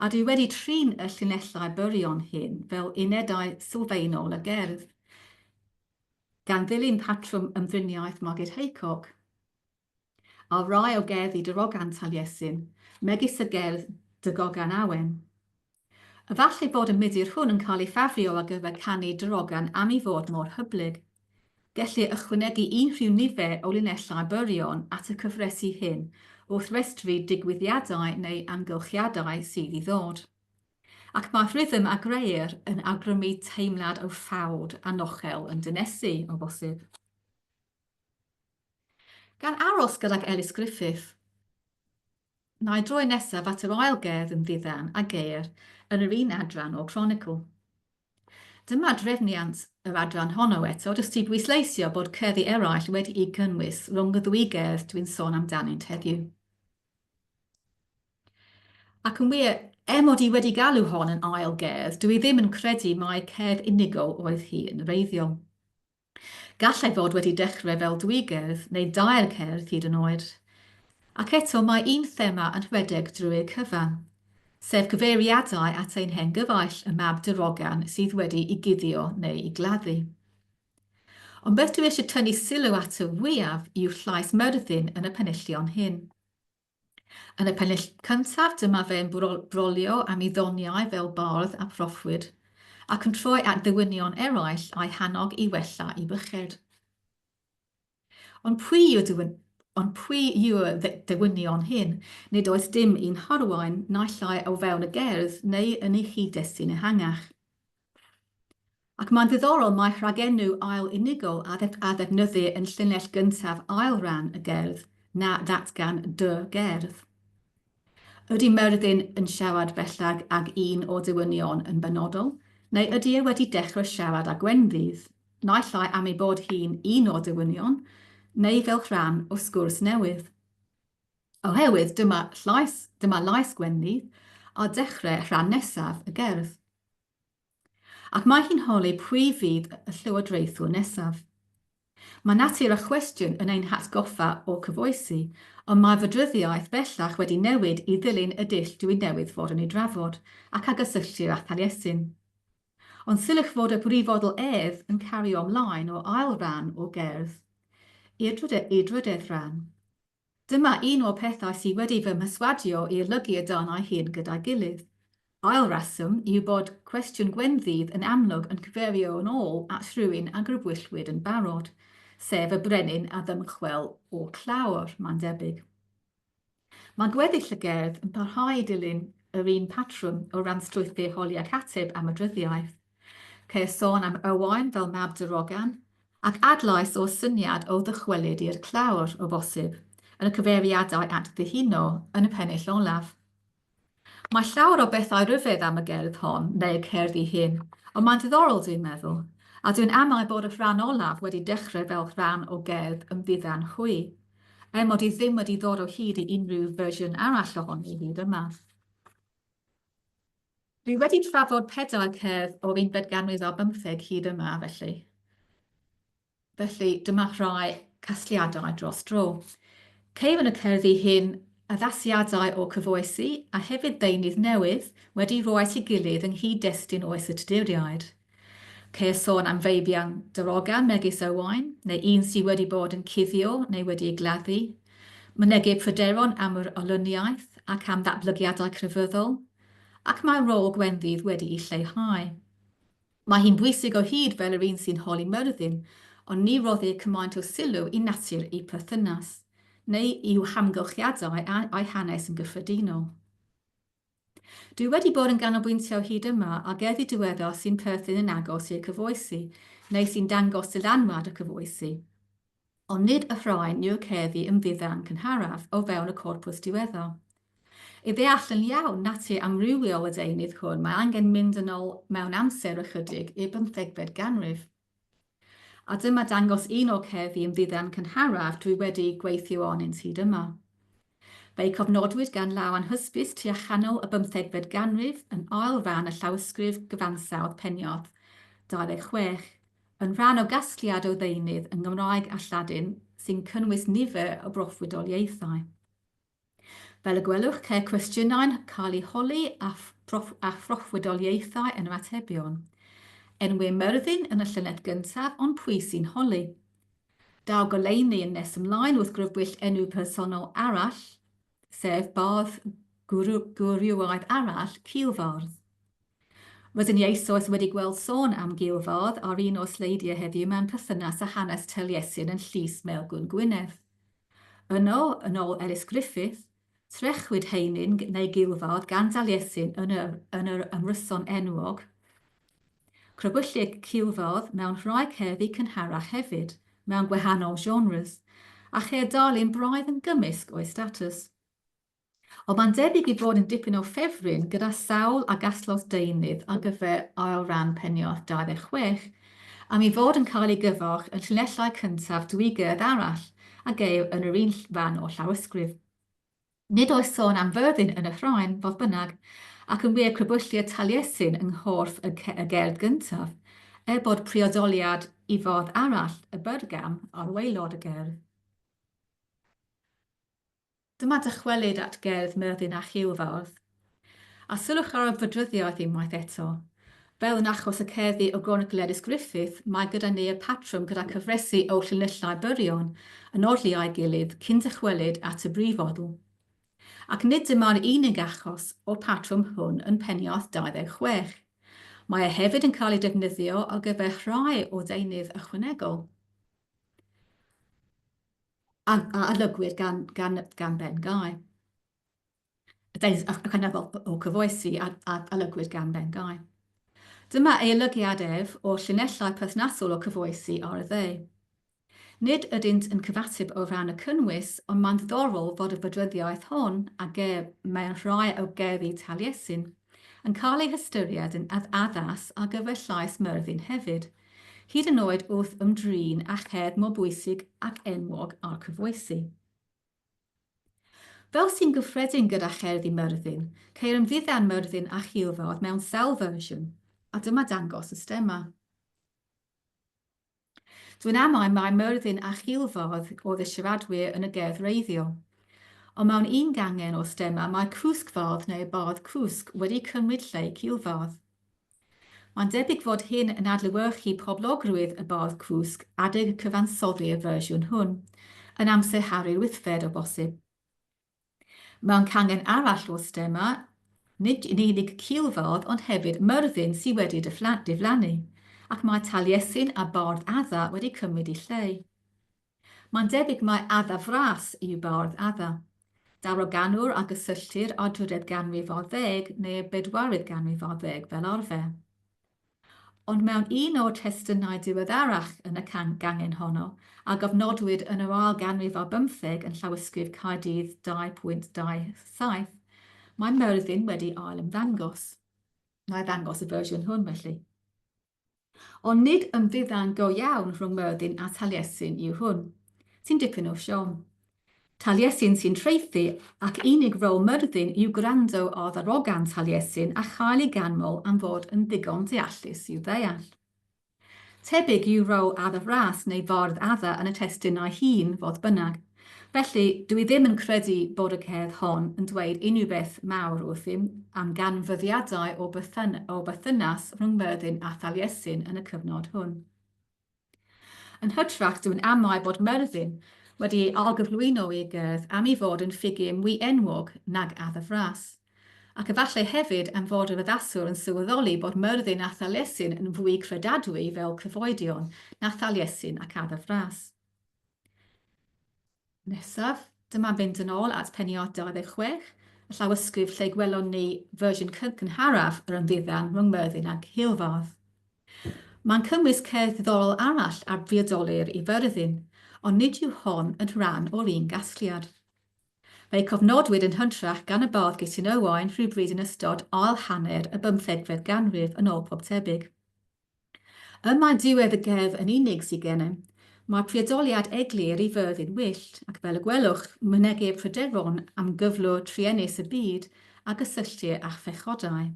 A dwi wedi trin y llinellau byrion hyn fel unedau sylfaenol y gerdd, gan ddilyn patrwm ymddriniaeth Margaret Haycock, a rai o gerddi darogan Taliesin, megis y gerdd Dagogan Awen. Efallai bod y mudiad hwn yn cael ei ffafrio ar gyfer canu darogan am ei fod mor hyblyg. Gellir ychwanegu unrhyw nifer o linellau byrion at y cyfresu hyn wrth restru digwyddiadau neu amgylchiadau sydd i ddod. Ac mae rhythm a greir yn awgrymu teimlad o ffawd a nochel yn dynesu o bosib. Gan aros gydag Ellis Griffith, na i droi nesaf at yr ail gerdd ymddiddan a geir yn yr un adran o Chronicle. Dyma drefniant yr adran honno eto, jyst i bwysleisio bod cerddi eraill wedi ei gynnwys rhwng y ddwy gerdd dwi'n sôn amdanynt heddiw. Ac yn wir, mod i wedi galw hon yn ail gerdd, dwi ddim yn credu mai cerdd unigol oedd hi yn reiddiol. Gallai fod wedi dechrau fel dwy gerdd neu dair cerdd hyd yn oed. Ac eto mae un thema yn rhedeg drwy'r cyfan, sef gyfeiriadau at ein hen gyfaill y mab darogan sydd wedi ei guddio neu ei gladdu. Ond beth dwi eisiau tynnu sylw at y fwyaf yw'r llais Myrddin yn y penillion hyn. Yn y pennill cyntaf, dyma fe'n brolio am ei ddoniau fel bardd a proffwyd, ac yn troi at ddiwynion eraill a'i hannog i wella i byched. Ond pwy yw'r ddiwynion hyn? Nid oes dim un harwain naill ai o fewn y gerdd neu yn ei chyd-destun ehangach. Ac mae'n ddiddorol mae rhagenw ail unigol a ddefnyddir yn llinell gyntaf ail ran y gerdd na ddatgan dy gerdd. Ydy Myrddin yn siarad bellach ag un o ddiwynion yn benodol, neu ydy e wedi dechrau siarad â gwenddydd? naill ai am ei bod hi'n un o dywynion, neu fel rhan o sgwrs newydd. Oherwydd dyma lais Gwendydd a dechrau rhan nesaf y gerdd. Ac mae hi'n holi pwy fydd y llywodraethwr nesaf. Mae natur y cwestiwn yn ein hatgoffa o cyfoesi, ond mae fydryddiaeth bellach wedi newid i ddilyn y dull dwi'n newydd fod yn ei drafod ac a gysylltir â Taliesin. Ond sylwch fod y brifodl edd yn cario ymlaen o ail ran o gerdd i'r drydydd ran. Dyma un o'r pethau sydd wedi fy mhyswadio i olygu y darnau hyn gyda'i gilydd. Ail reswm yw bod cwestiwn Gwendydd yn amlwg yn cyfeirio yn ôl at rhywun a grybwyllwyd yn barod, sef y brenin a ddymchwel o clawr, mae'n debyg. Mae gweddill y gerdd yn parhau i dilyn yr un patrwm o ran strwythur holi ac ateb am y dryddiaeth. Ceir sôn am Owain fel mab darogan, ac adlais o syniad o ddychwelyd i'r clawr o bosib, yn y cyfeiriadau at ddihuno yn y pennill olaf. Mae llawer o bethau rhyfedd am y gerdd hon, neu y cerddi hyn, ond mae'n diddorol dwi'n meddwl, a dwi'n amau bod y rhan olaf wedi dechrau fel rhan o gerdd ymddiddan hwy, mod i ddim wedi ddod o hyd i unrhyw fersiwn arall ohoni hyd yma. Dwi wedi trafod 4 cerdd o'r 11 ganrif ar 15 hyd yma felly. Felly dyma rhai casgliadau dros dro. Ceir yn y cerddi hyn addasiadau o cyfoesi a hefyd ddeunydd newydd wedi rhoi at ei gilydd yng nghyd-destun oes y Tuduriaid. Ceir sôn am feibion darogan megis Owain, neu un sydd wedi bod yn cuddio neu wedi ei gladdu, mynegyd pryderon am yr olyniaeth ac am ddatblygiadau crefyddol, ac mae rôl Gwendydd wedi ei lleihau. Mae hi'n bwysig o hyd fel yr un sy'n holi Myrddin, ond ni roddir cymaint o sylw i natur ei perthynas, neu i'w hamgylchiadau a'i hanes yn gyffredinol. Dwi wedi bod yn ganolbwyntio hyd yma a gerddi diweddar sy'n perthyn yn agos i'r cyfoesi, neu sy'n dangos dylanwad y cyfoesi. Ond nid y rhain yw'r cerddi ymddiddan cynharaf o fewn y corpws diweddar. I ddeall yn iawn natur amrywiol y deunydd hwn, mae angen mynd yn ôl mewn amser ychydig i'r 15fed ganrif. A dyma dangos un o'r cerddi ymddiddan cynharaf dwi wedi gweithio arnynt hyd yma. Fe'i cofnodwyd gan law anhysbys tua chanol y 15fed ganrif yn ail ran y llawysgrif gyfansawdd peniodd 26, yn rhan o gasgliad o ddeunydd yn Gymraeg a Lladin sy'n cynnwys nifer o broffwydoliaethau. Fel y gwelwch, ceir cwestiynau'n cael eu holi a phroffwydoliaethau yn yr atebion. Enwau Myrddin yn y llynedd gyntaf, ond pwy sy'n holi. Daw goleuni yn nes ymlaen wrth grybwyll enw personol arall, sef bardd gwrywaidd arall, Culfardd. Rydyn ni eisoes wedi gweld sôn am Gulfardd ar un o sleidiau heddiw mewn perthynas a hanes Taliesin yn llys Melgwn Gwynedd. Yno, yn ôl Ellis Griffith, trechwyd Heinin neu Gulfardd gan Taliesin yn yr ymryson enwog. Crybwyllir Culfardd mewn rhai cerddi cynharach hefyd, mewn gwahanol genres, a cheir darlun braidd yn gymysg o'i statws. Ond mae'n debyg i fod yn dipyn o ffefryn gyda sawl a gaslos deunydd ar gyfer ail ran penioedd 26, am ei fod yn cael ei gyfarch yn llinellau cyntaf dwy gerdd arall a geir yn yr un ran o llawysgrif. Nid oes sôn am Ferddin yn y rhain, fodd bynnag, ac yn wir crybwyllir Taliesin yng nghorff y gerdd gyntaf, bod priodoliad i fodd arall y byrgam ar waelod y gerdd. Dyma dychwelyd at gerdd Myrddin a Culfardd. A sylwch ar y fydryddiaeth unwaith eto. Fel yn achos y cerddi o Chronicle Ellis Griffith, mae gyda ni y patrwm gyda cyfresu o llinellau byrion yn orli a'i gilydd cyn dychwelyd at y brifodl. Ac nid dyma'r unig achos o'r patrwm hwn yn penioedd 26. Mae e hefyd yn cael ei defnyddio ar gyfer rhai o deunydd ychwanegol a olygwyd gan Ben Gai. Ychwanegol o cyfoesi a olygwyd gan Ben Gai. Dyma ei olygiadef o'r llinellau perthnasol o cyfoesi ar y dde. Nid ydynt yn cyfateb o ran y cynnwys, ond mae'n ddiddorol fod y fydryddiaeth hon a mewn rhai o gerddi Taliesin yn cael ei hystyried yn addas ar gyfer llais Myrddin hefyd, hyd yn oed wrth ymdrin a cherdd mor bwysig ac enwog ar cyfoesi. Fel sy'n gyffredin gyda cherddi Myrddin, ceir ymddiddan Myrddin a Chilford mewn sawl fersiwn, a dyma dangos y stemma. Dwi'n amau mae Myrddin a Chilford oedd y siaradwyr yn y gerdd wreiddiol, ond mewn un gangen o stemma mae cwsgfardd neu bardd cwsg wedi cymryd lle Chilford. Mae'n debyg fod hyn yn adlewyrchu poblogrwydd y bardd cwsg adeg y cyfansoddi'r fersiwn hwn, yn amser Harri'r Wythfed o bosib. Mewn cangen arall o stemma, nid yn unig Chilford ond hefyd Myrddin sydd wedi diflannu, ac mae Taliesin a bardd adda wedi cymryd ei lle. Mae'n debyg mae adda fras yw bardd adda, daroganwr a gysylltir o 3fed ganrif ar 10 neu 4fed ganrif ar 10 fel arfer. Ond mewn un o'r testunau diweddarach yn y gangen honno, a gofnodwyd yn yr ail ganrif ar 15 yn llawysgrif Caerdydd 2.27, mae Myrddin wedi ail ymddangos. Nai ddangos y fersiwn hwn felly. Ond nid ymddiddan go iawn rhwng Myrddin a Taliesin yw hwn, sy'n dipyn o siom. Taliesin sy'n treithi ac unig rôl Myrddin yw gwrando o ddarogan Taliesin a chael ei ganmol am fod yn ddigon deallus i'w ddeall. Tebyg yw rôl adda fras neu fardd adda yn y testunau hun fodd bynnag, felly dwi ddim yn credu bod y cerdd hon yn dweud unrhyw beth mawr wrthym am ganfyddiadau o berthynas rhwng Myrddin a Taliesin yn y cyfnod hwn. Yn hytrach dwi'n amau bod Myrddin wedi algyflwyno ei gerdd am ei fod yn ffigur mwy enwog nag adda fras, ac efallai hefyd am fod yr addaswr yn sylweddoli bod Myrddin a Taliesin yn fwy credadwy fel cyfoedion na Taliesin ac adda fras. Nesaf, dyma fynd yn ôl at peniod 26, y llawysgrif lle gwelwn ni fersiwn cynharaf yr ymddiddan rhwng Myrddin ac Chilford. Mae'n cynnwys cerdd ddiddorol arall ar briodolur i Ferddin, ond nid yw hon yn rhan o'r un gasgliad. Fe'i cofnodwyd yn hytrach gan y bardd Gysin Owain rhywbryd yn ystod ail hanner y 15fed ganrif yn ôl pob tebyg. Mae diwedd y gerdd yn unig sydd gennym, mae priodoliad eglur i Ferddin wyllt, ac fel y gwelwch, mynegir pryderon am gyflwr triennus y byd a gysylltir â phechodau.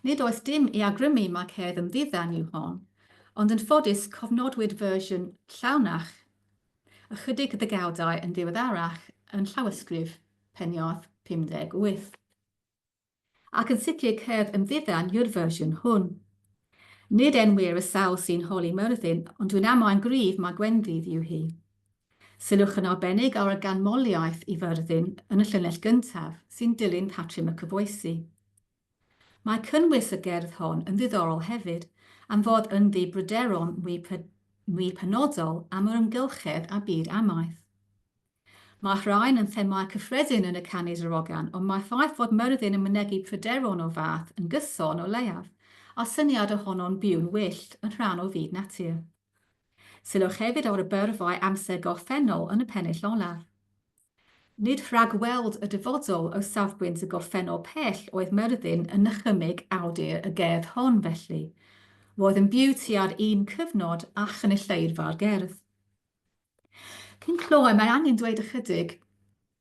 Nid oes dim i agrymu mae cerdd ymddiddan yw hon, ond yn ffodus cofnodwyd fersiwn llawnach, ychydig ddegawdau yn diweddarach yn llawysgrif peniod 58. Ac yn sicr cerdd ymddiddan yw'r fersiwn hwn. Nid enwir y sawl sy'n holi Myrddin, ond dwi'n amau'n gryf mae gwenddydd yw hi. Sylwch yn arbennig ar y ganmoliaeth i Ferddin yn y llynell gyntaf sy'n dilyn patrwm y cyfoesi. Mae cynnwys y gerdd hon yn ddiddorol hefyd, am fod yn ddibryderon mwy penodol am yr ymgylchedd a byd amaeth. Mae rhain yn themau cyffredin yn y canu darogan, ond mae ffaith fod Myrddin yn mynegu pryderon o fath yn gyson o leiaf, a syniad ohono'n byw'n wyllt yn rhan o fyd natur. Sylwch hefyd o'r byrfau amser gorffennol yn y pennill olaf. Nid rhagweld y dyfodol o safbwynt y gorffennol pell oedd Myrddin yn nychymig awdur y gerdd hon felly, roedd yn byw tua'r un cyfnod a chynulleidfa'r gerdd. Cyn cloi, mae angen dweud ychydig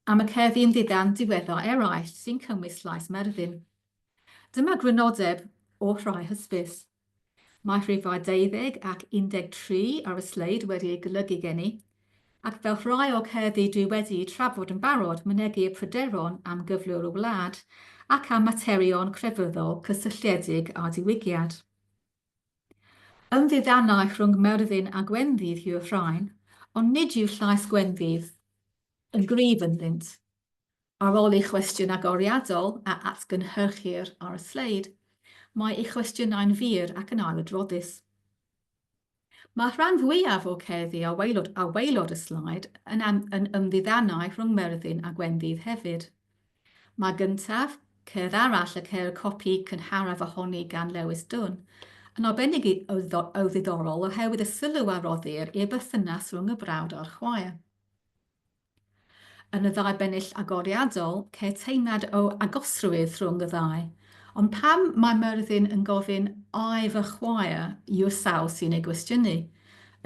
am y cerddi ymddiddan diweddar eraill sy'n cynnwys llais Myrddin. Dyma grynodeb o rhai hysbys. Mae rhifau 12 ac 13 ar y sleid wedi ei golygu gen i, ac fel rhai o cerddi dwi wedi trafod yn barod mynegu'r pryderon am gyflwr o wlad ac am materion crefyddol cysylltiedig a diwygiad. Ymddiddannau rhwng Myrddin a Gwenddydd yw'r rhain, ond nid yw llais Gwenddydd yn gryf ynddynt. Ar ôl ei chwestiwn agoriadol a atgynhyrchir ar y sleid, mae ei chwestiynau'n fur ac yn ailodroddus. Mae rhan fwyaf o cerddi a waelod y slaid yn ymddiddannau rhwng Myrddin a Gwenddydd hefyd. Mae gyntaf, cerdd arall y cer copi cynharaf ohoni gan Lewis Dunn, yn arbennig o ddiddorol oherwydd y sylw a roddir i'r berthynas rhwng y brawd a'r chwaer. Yn y ddau bennill agoriadol, ceir teimlad o agosrwydd rhwng y ddau, Ond pam mae Myrddin yn gofyn ai fy chwaer yw'r sawl sy'n ei gwestiynu?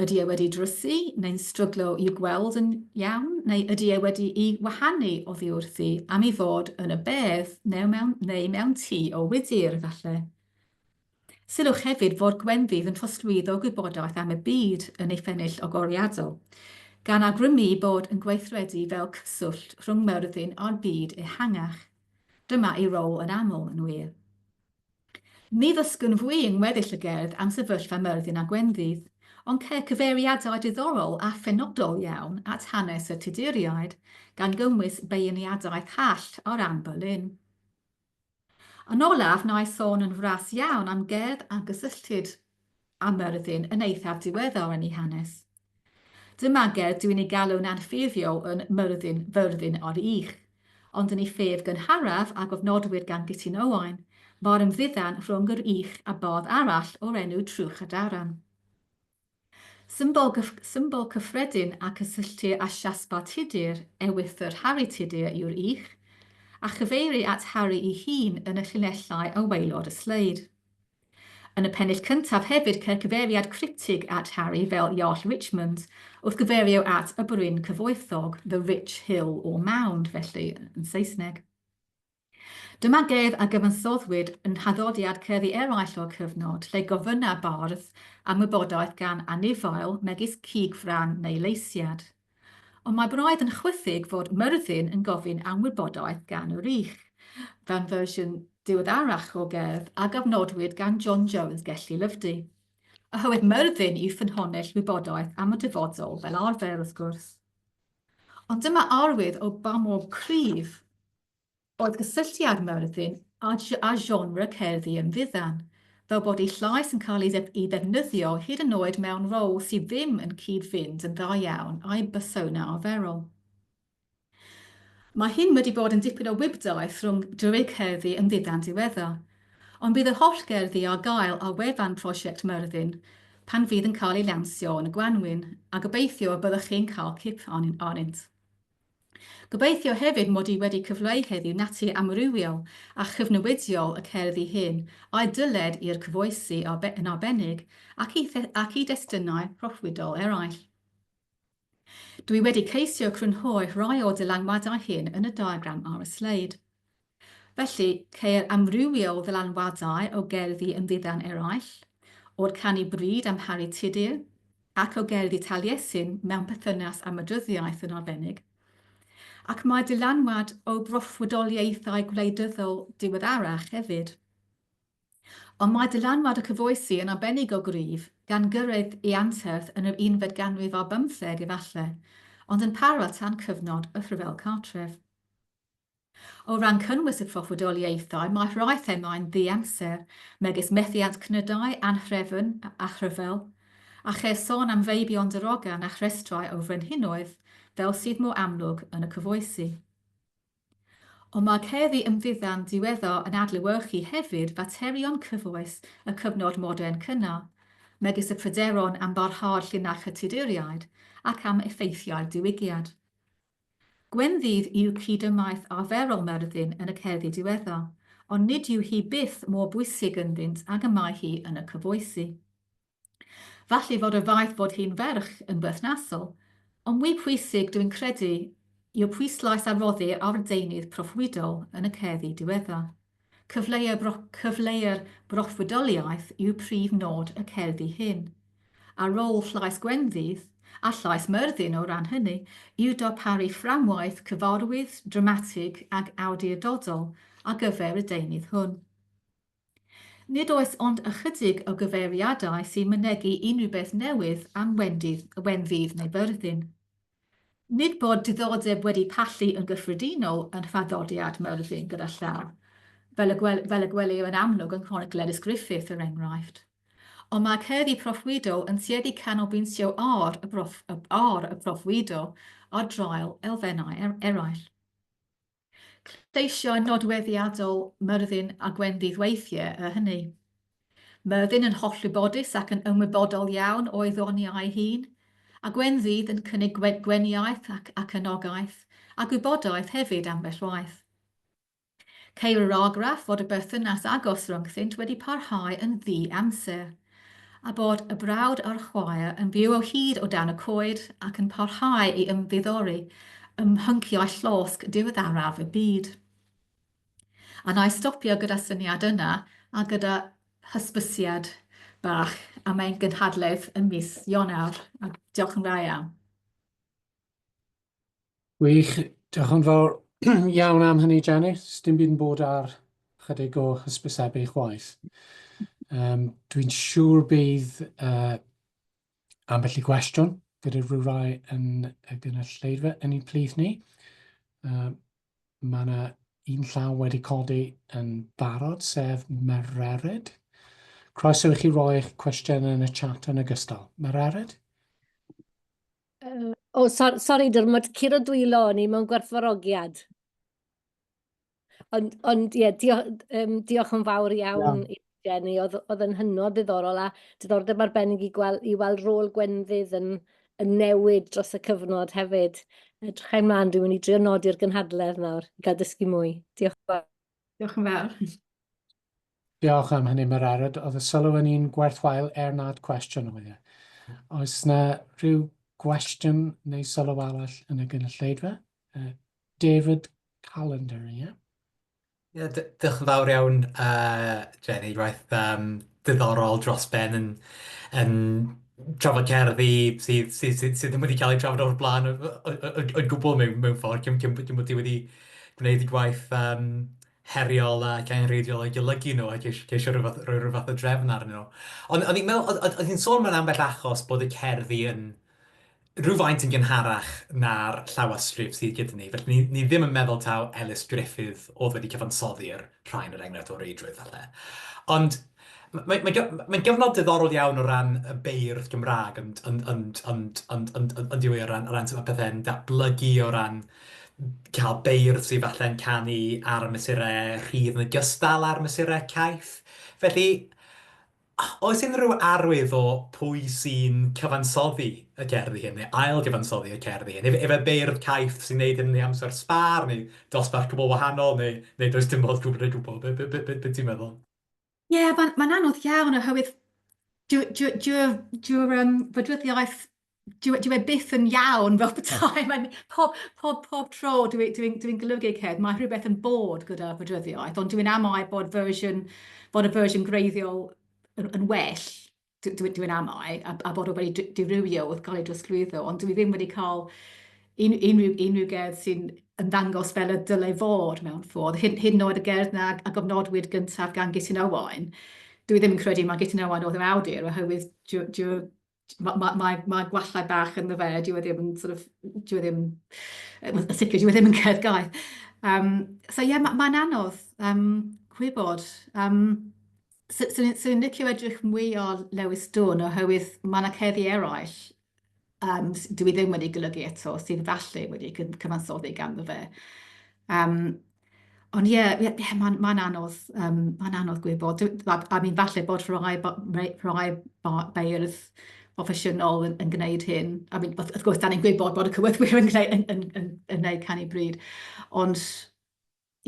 Ydy e wedi drysu neu'n stryglo i'w gweld yn iawn? Neu ydy e wedi i wahanu oddi wrthi am ei fod yn y bedd neu mewn tŷ o wydyr falle? Sylwch hefyd fod Gwenddydd yn trosglwyddo gwybodaeth am y byd yn ei ffennill ogoriadol, gan awgrymu bod yn gweithredu fel cyswllt rhwng Myrddin a'r byd ehangach. Dyma ei rôl yn aml yn wir. Ni ddysgwn fwy yng ngweddill y gerdd am sefyllfa Myrddin a Gwenddydd, ond ceir cyfeiriadau diddorol a phenodol iawn at hanes y Tuduriaid gan gynnwys beirniadaeth hall o ran Merlin. Yn olaf, na i sôn yn fras iawn am gerdd a gysylltid a Myrddin yn eithaf diweddar yn ei hanes. Dyma gerdd dwi'n ei galw'n anffurfiol yn Myrddin, Ferddin o'r Ich, ond yn ei ffurf gynharaf a gofnodwyr gan Gytun Owain, mae'r ymddiddan rhwng yr Ich a bodd arall o'r enw Trwch a Daran. Symbol cyffredin a cysylltir a siasba Tudur, ewythr Harri Tudur yw'r Ich, a chyfeiru at Harri ei hun yn y llinellau o waelod y sleid. Yn y pennill cyntaf hefyd ceir cyfeiriad cryptig at Harri fel Iarll Richmond, wrth gyfeirio at y bryn cyfoethog, the rich hill or mound, felly yn Saesneg. Dyma gerdd a gyfansoddwyd yn haddodiad cerddi eraill o'r cyfnod, lle gofynna bardd am wybodaeth gan anifail megis cigfran neu leisiad. Ond mae braidd yn chwythig fod Myrddin yn gofyn am wybodaeth gan yr Ich, fan fersiwn diweddarach o gerdd a gofnodwyd gan John Jones gellu lyfdu. Oherwydd Myrddin yw ffynhonnell wybodaeth am y dyfodol fel arfer wrth gwrs. Ond dyma arwydd o ba mor cryf oedd gysylltiad Myrddin a genre cerddi ymddiddan, fel bod ei llais yn cael ei ddefnyddio hyd yn oed mewn rôl sydd ddim yn cyd-fynd yn dda iawn a'i bersona arferol. Mae hyn wedi bod yn dipyn o wybdaeth rhwng dryig cerddi ymddiddan diweddar, ond bydd y holl gerddi ar gael ar wefan prosiect Myrddin pan fydd yn cael ei lansio yn y Gwanwyn, a gobeithio y byddwch chi'n cael cip arnynt. Gobeithio hefyd mod i wedi cyfleu heddiw natur amrywiol a chyfnewidiol y cerddi hyn a'i dyled i'r cyfoesi yn arbennig ac i destunau proffwydol eraill. Dwi wedi ceisio crynhoi rhai o dylanwadau hyn yn y diagram ar y sleid. Felly, ceir amrywiol ddylanwadau o gerddi ymddiddan eraill, o'r canu bryd am Harri Tudur, ac o gerddi Taliesin mewn perthynas am y dryddiaeth yn arbennig, ac mae dylanwad o broffwydoliaethau gwleidyddol diweddarach hefyd. Ond mae dylanwad y cyfoesi yn arbennig o gryf gan gyrraedd ei anterth yn yr 11th ganrif ar 15 efallai, ond yn para tan cyfnod y Rhyfel Cartref. O ran cynnwys y proffwydoliaethau, mae rhai themau'n ddi-amser, megis methiant cnydau, anhrefn a chryfel, a cheir sôn am feibion darogan a chrestrau o frenhinoedd, fel sydd mor amlwg yn y cyfoesi. Ond mae cerddi ymddiddan diweddar yn adlewyrchu hefyd faterion cyfoes y cyfnod modern cynnar, megis y pryderon am barhad llinach y Tuduriaid ac am effeithiau'r diwygiad. Gwenddydd yw cydymaeth arferol Myrddin yn y cerddi diweddar, ond nid yw hi byth mor bwysig ynddynt ag y mae hi yn y cyfoesi. Falle fod y faith fod hi'n ferch yn berthnasol, ond mwy pwysig dwi'n credu yw pwyslais a roddir ar y deunydd proffwydol yn y cerddi diweddar. Cyfleu'r broffwydoliaeth yw prif nod y cerddi hyn. A rôl llais Gwenddydd a llais Myrddin o ran hynny yw darparu fframwaith cyfarwydd, dramatig ac awdurdodol ar gyfer y deunydd hwn. Nid oes ond ychydig o gyfeiriadau sy'n mynegu unrhyw beth newydd am Wenddydd neu Myrddin. Nid bod diddordeb wedi pallu yn gyffredinol yn rhaddodiad Merlin gyda llaw, fel y gwelir yn amlwg yn chronig Gledys Griffith yr enghraifft. Ond mae cerddi proffwydol yn tueddu canolbwyntio ar y proffwydol ar draul elfennau eraill. Lleisio nodweddiadol Myrddin a Gwenddydd weithiau y hynny. Myrddin yn holl wybodus ac yn ymwybodol iawn o'i ddoniau hun, a Gwenddydd yn cynnig gweniaeth ac anogaeth, a gwybodaeth hefyd ambell waith. Ceir yr argraff fod y berthynas agos rhyngthynt wedi parhau yn ddi-amser, a bod y brawd a'r chwaer yn byw o hyd o dan y coed ac yn parhau i ymddiddori ymhynciau llosg diweddaraf y byd. A na i stopio gyda syniad yna a gyda hysbysiad bach a mae'n gynhadledd ym mis Ionawr. A diolch yn fawr iawn. Gwych, diolch yn fawr iawn am hynny, Jenny. Dim byd yn bod ar chydig o hysbysebu chwaith. Dwi'n siŵr bydd ambell i gwestiwn gyda rhyw rai yn y gynulleidfa yn ein plith ni. Mae yna un llaw wedi codi yn barod, sef Myrddin. Croeso i chi roi eich cwestiwn yn y chat yn ogystal. Myrddin? Sori, Dyrmod, Ciro Dwylo o'n i mewn gwerthfawrogiad. Ond ie, diolch yn fawr iawn i Jenny, oedd yn hynod ddiddorol a diddordeb arbennig i weld rôl Gwenddydd yn newid dros y cyfnod hefyd. Edrych ymlaen, dwi'n mynd i drio nodi'r gynhadledd nawr, i gael dysgu mwy. Diolch yn fawr. Diolch yn fawr. Diolch am hynny, Myrddin. Oedd y sylw yn un gwerthwael nad cwestiwn oedd e. Oes yna rhyw gwestiwn neu sylw arall yn y gynulleidfa? David Calendar, ie? Ie, diolch yn fawr iawn, Jenny. Roedd diddorol dros ben yn trafod cerddi sydd ddim wedi cael ei trafod o'r blaen o gwbl mewn ffordd. Cym bod ti wedi gwneud i gwaith heriol ac angenrheidiol o'i golygu nhw a ceisio rhoi rhyw fath o drefn arnyn nhw. Ond o'n i'n meddwl, oedd hi'n sôn mewn ambell achos bod y cerddi yn rhywfaint yn gynharach na'r llawestrif sydd gyda ni. Felly ni ddim yn meddwl taw Ellis Griffith oedd wedi cyfansoddi'r rhain yr enghraifft o reidrwydd falle. Ond mae'n gyfnod diddorol iawn o ran y beirdd Gymraeg ond diwy o ran sut mae pethau'n datblygu o ran cael beirdd sydd falle'n canu ar y mesurau rhydd yn ogystal ar mesurau caeth. Felly, oes unrhyw arwydd o pwy sy'n cyfansoddi y cerddi hyn, neu ail gyfansoddi y cerddi hyn? Efe beirdd caeth sy'n neud yn ei amser sbar, neu dosbarth cwbl wahanol, neu does dim modd gwbl? Be ti'n meddwl? Ie, mae'n anodd iawn oherwydd dyw'r fydwyddiaeth, dyw e byth yn iawn fel petai. Pob tro dwi'n golygu cedd, mae rhywbeth yn bod gyda fydwyddiaeth, ond dwi'n amau bod y fersiwn greiddiol yn well, dwi'n amau, a bod o wedi dirywio wrth gael ei drosglwyddo, ond dwi ddim wedi cael unrhyw gerdd sy'n ymddangos fel y dylai fod mewn ffordd. Hyd yn oed y gerdd na a gofnodwyd gyntaf gan Gytyn Owain. Dwi ddim yn credu mae Gytyn Owain oedd yr awdur, oherwydd mae gwallau bach yn fe, dwi ddim yn cerdd gaeth. So ie, mae'n anodd gwybod. So ni'n licio edrych mwy o Lewis Dwn, oherwydd mae yna cerddi eraill dwi ddim wedi golygu eto, sydd falle wedi cyfansoddi ganddo fe. Ond ie, mae'n anodd gwybod. I mean, falle bod rhai beirdd proffesiynol yn gwneud hyn. I mean, wrth gwrs, da ni'n gwybod bod y cywyddwyr yn gwneud canu bryd. Ond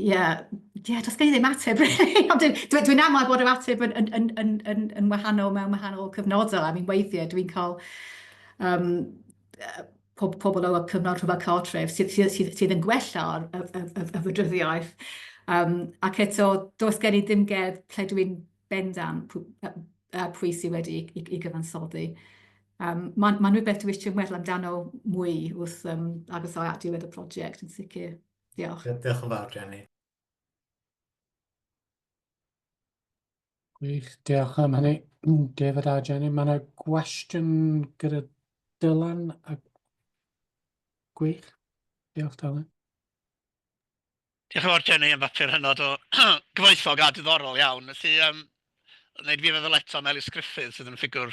ie, does gen i ddim ateb. Dwi'n aml bod yr ateb yn wahanol mewn wahanol cyfnodau. I mean, weithiau dwi'n cael pobl o'r cyfnod rhywbeth cartref sydd yn gwella y fydryddiaeth. Ac eto, does gen i ddim gerdd ple dwi'n bendant pwy sydd wedi i gyfansoddi. Mae'n rhywbeth dwi eisiau meddwl amdano mwy wrth agosau at diwedd y prosiect yn sicr. Diolch. Diolch yn fawr, Jenny. Gwych, diolch am hynny. David a Jenny, mae yna gwestiwn gyda Dylan a Gwych. Diolch, Dylan. Diolch yn fawr, Jenny, am bapur hynod o gyfoethog a diddorol iawn. Felly, wneud fi feddwl eto am Ellis Griffith sydd yn ffigwr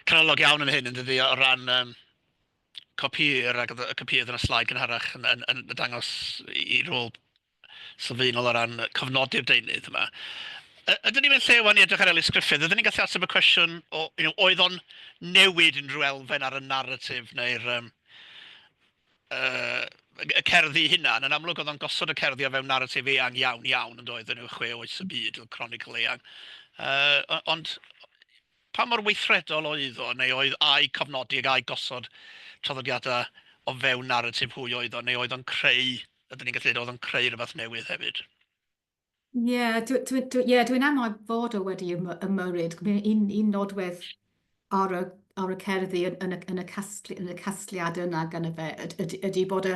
canolog iawn yn hyn yn dydi o ran copïr ac y copïydd yn y slaid gynharach yn dangos i rôl sylfaenol o ran cofnodi'r deunydd yma. Ydyn ni'n mynd lle wan i edrych ar Ellis Griffith? Ydyn ni'n gallu ateb y cwestiwn o oedd o'n newid unrhyw elfen ar y narratif neu'r y cerddi hunan, yn amlwg oedd o'n gosod y cerddi o fewn narratif eang iawn iawn yn doedd yn y chwe oes y byd, y chronicle eang. Ond pa mor weithredol oedd o, neu oedd a'i cofnodi ag a'i gosod traddodiadau o fewn narratif hwy oedd o, neu oedd o'n creu, ydyn ni'n gallu dweud, oedd o'n creu rhywbeth newydd hefyd? Dwi'n ymwybod o wedi ymyrryd. Un nodwedd ar y cerddi yn y casgliad yna gan y fe ydy bod y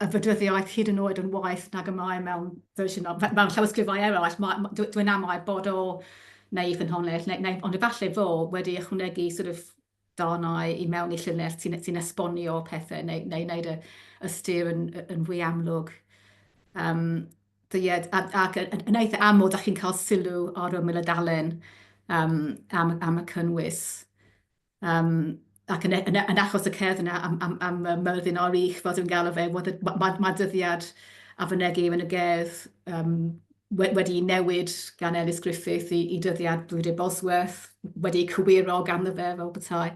fydyddiaeth hyd yn oed yn waith nag y mae mewn llawysgrifau eraill. Dwi'n ymwybod o neu ffynhonnell, ond efallai fo wedi ychwanegu darnau i mewn i llinell sy'n esbonio pethau neu wneud y styr yn fwy amlwg. Ac yn eitha aml, da chi'n cael sylw ar y milodalen am y cynnwys. Ac yn achos y cerdd yna am Myrddin o'r ich, fel dwi'n gael o fe, mae dyddiad a fynegu yn y gerdd wedi newid gan Ellis Griffith i dyddiad Blwyddyn Bosworth, wedi cywiro gan fe fel petai.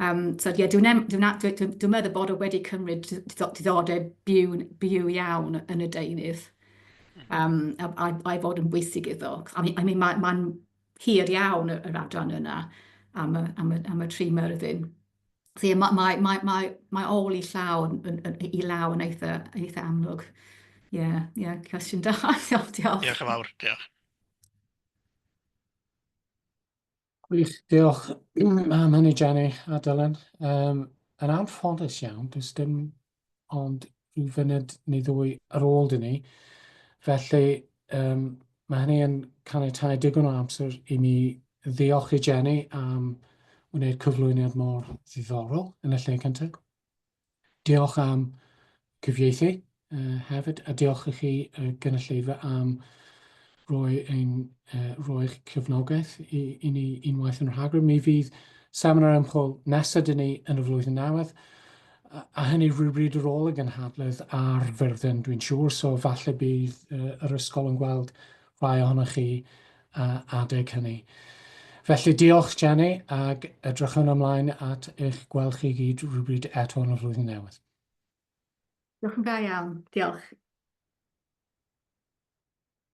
Dwi'n meddwl bod o wedi cymryd diddordeb byw iawn yn y deunydd. A'i fod yn bwysig iddo. Mae'n hir iawn yr adran yna am y tri Myrddin. Mae ôl i law yn eitha amlwg. Cwestiwn da. Diolch. Diolch yn fawr, diolch. Gwych, diolch am hynny, Jenny a Dylan. Yn anffodus iawn, does dim ond rhyw funud neu ddwy ar ôl dyn ni. Felly, mae hynny yn caniatáu digon o amser i mi ddiolch i Jenny am wneud cyflwyniad mor ddiddorol yn y lle cyntaf. Diolch am cyfieithu hefyd, a diolch i chi gynulleidfa am roi'ch cefnogaeth i ni unwaith yn rhagor. Mi fydd seminar ymchwil nesaf dyn ni yn y flwyddyn newydd, a hynny rhywbryd ar ôl y gynhadledd ar Ferddin, dwi'n siŵr, so falle bydd yr ysgol yn gweld rhai ohonoch chi adeg hynny. Felly diolch, Jenny, ac edrychwn ymlaen at eich gweld chi gyd rhywbryd eto yn y flwyddyn newydd. Diolch yn fawr iawn. Diolch.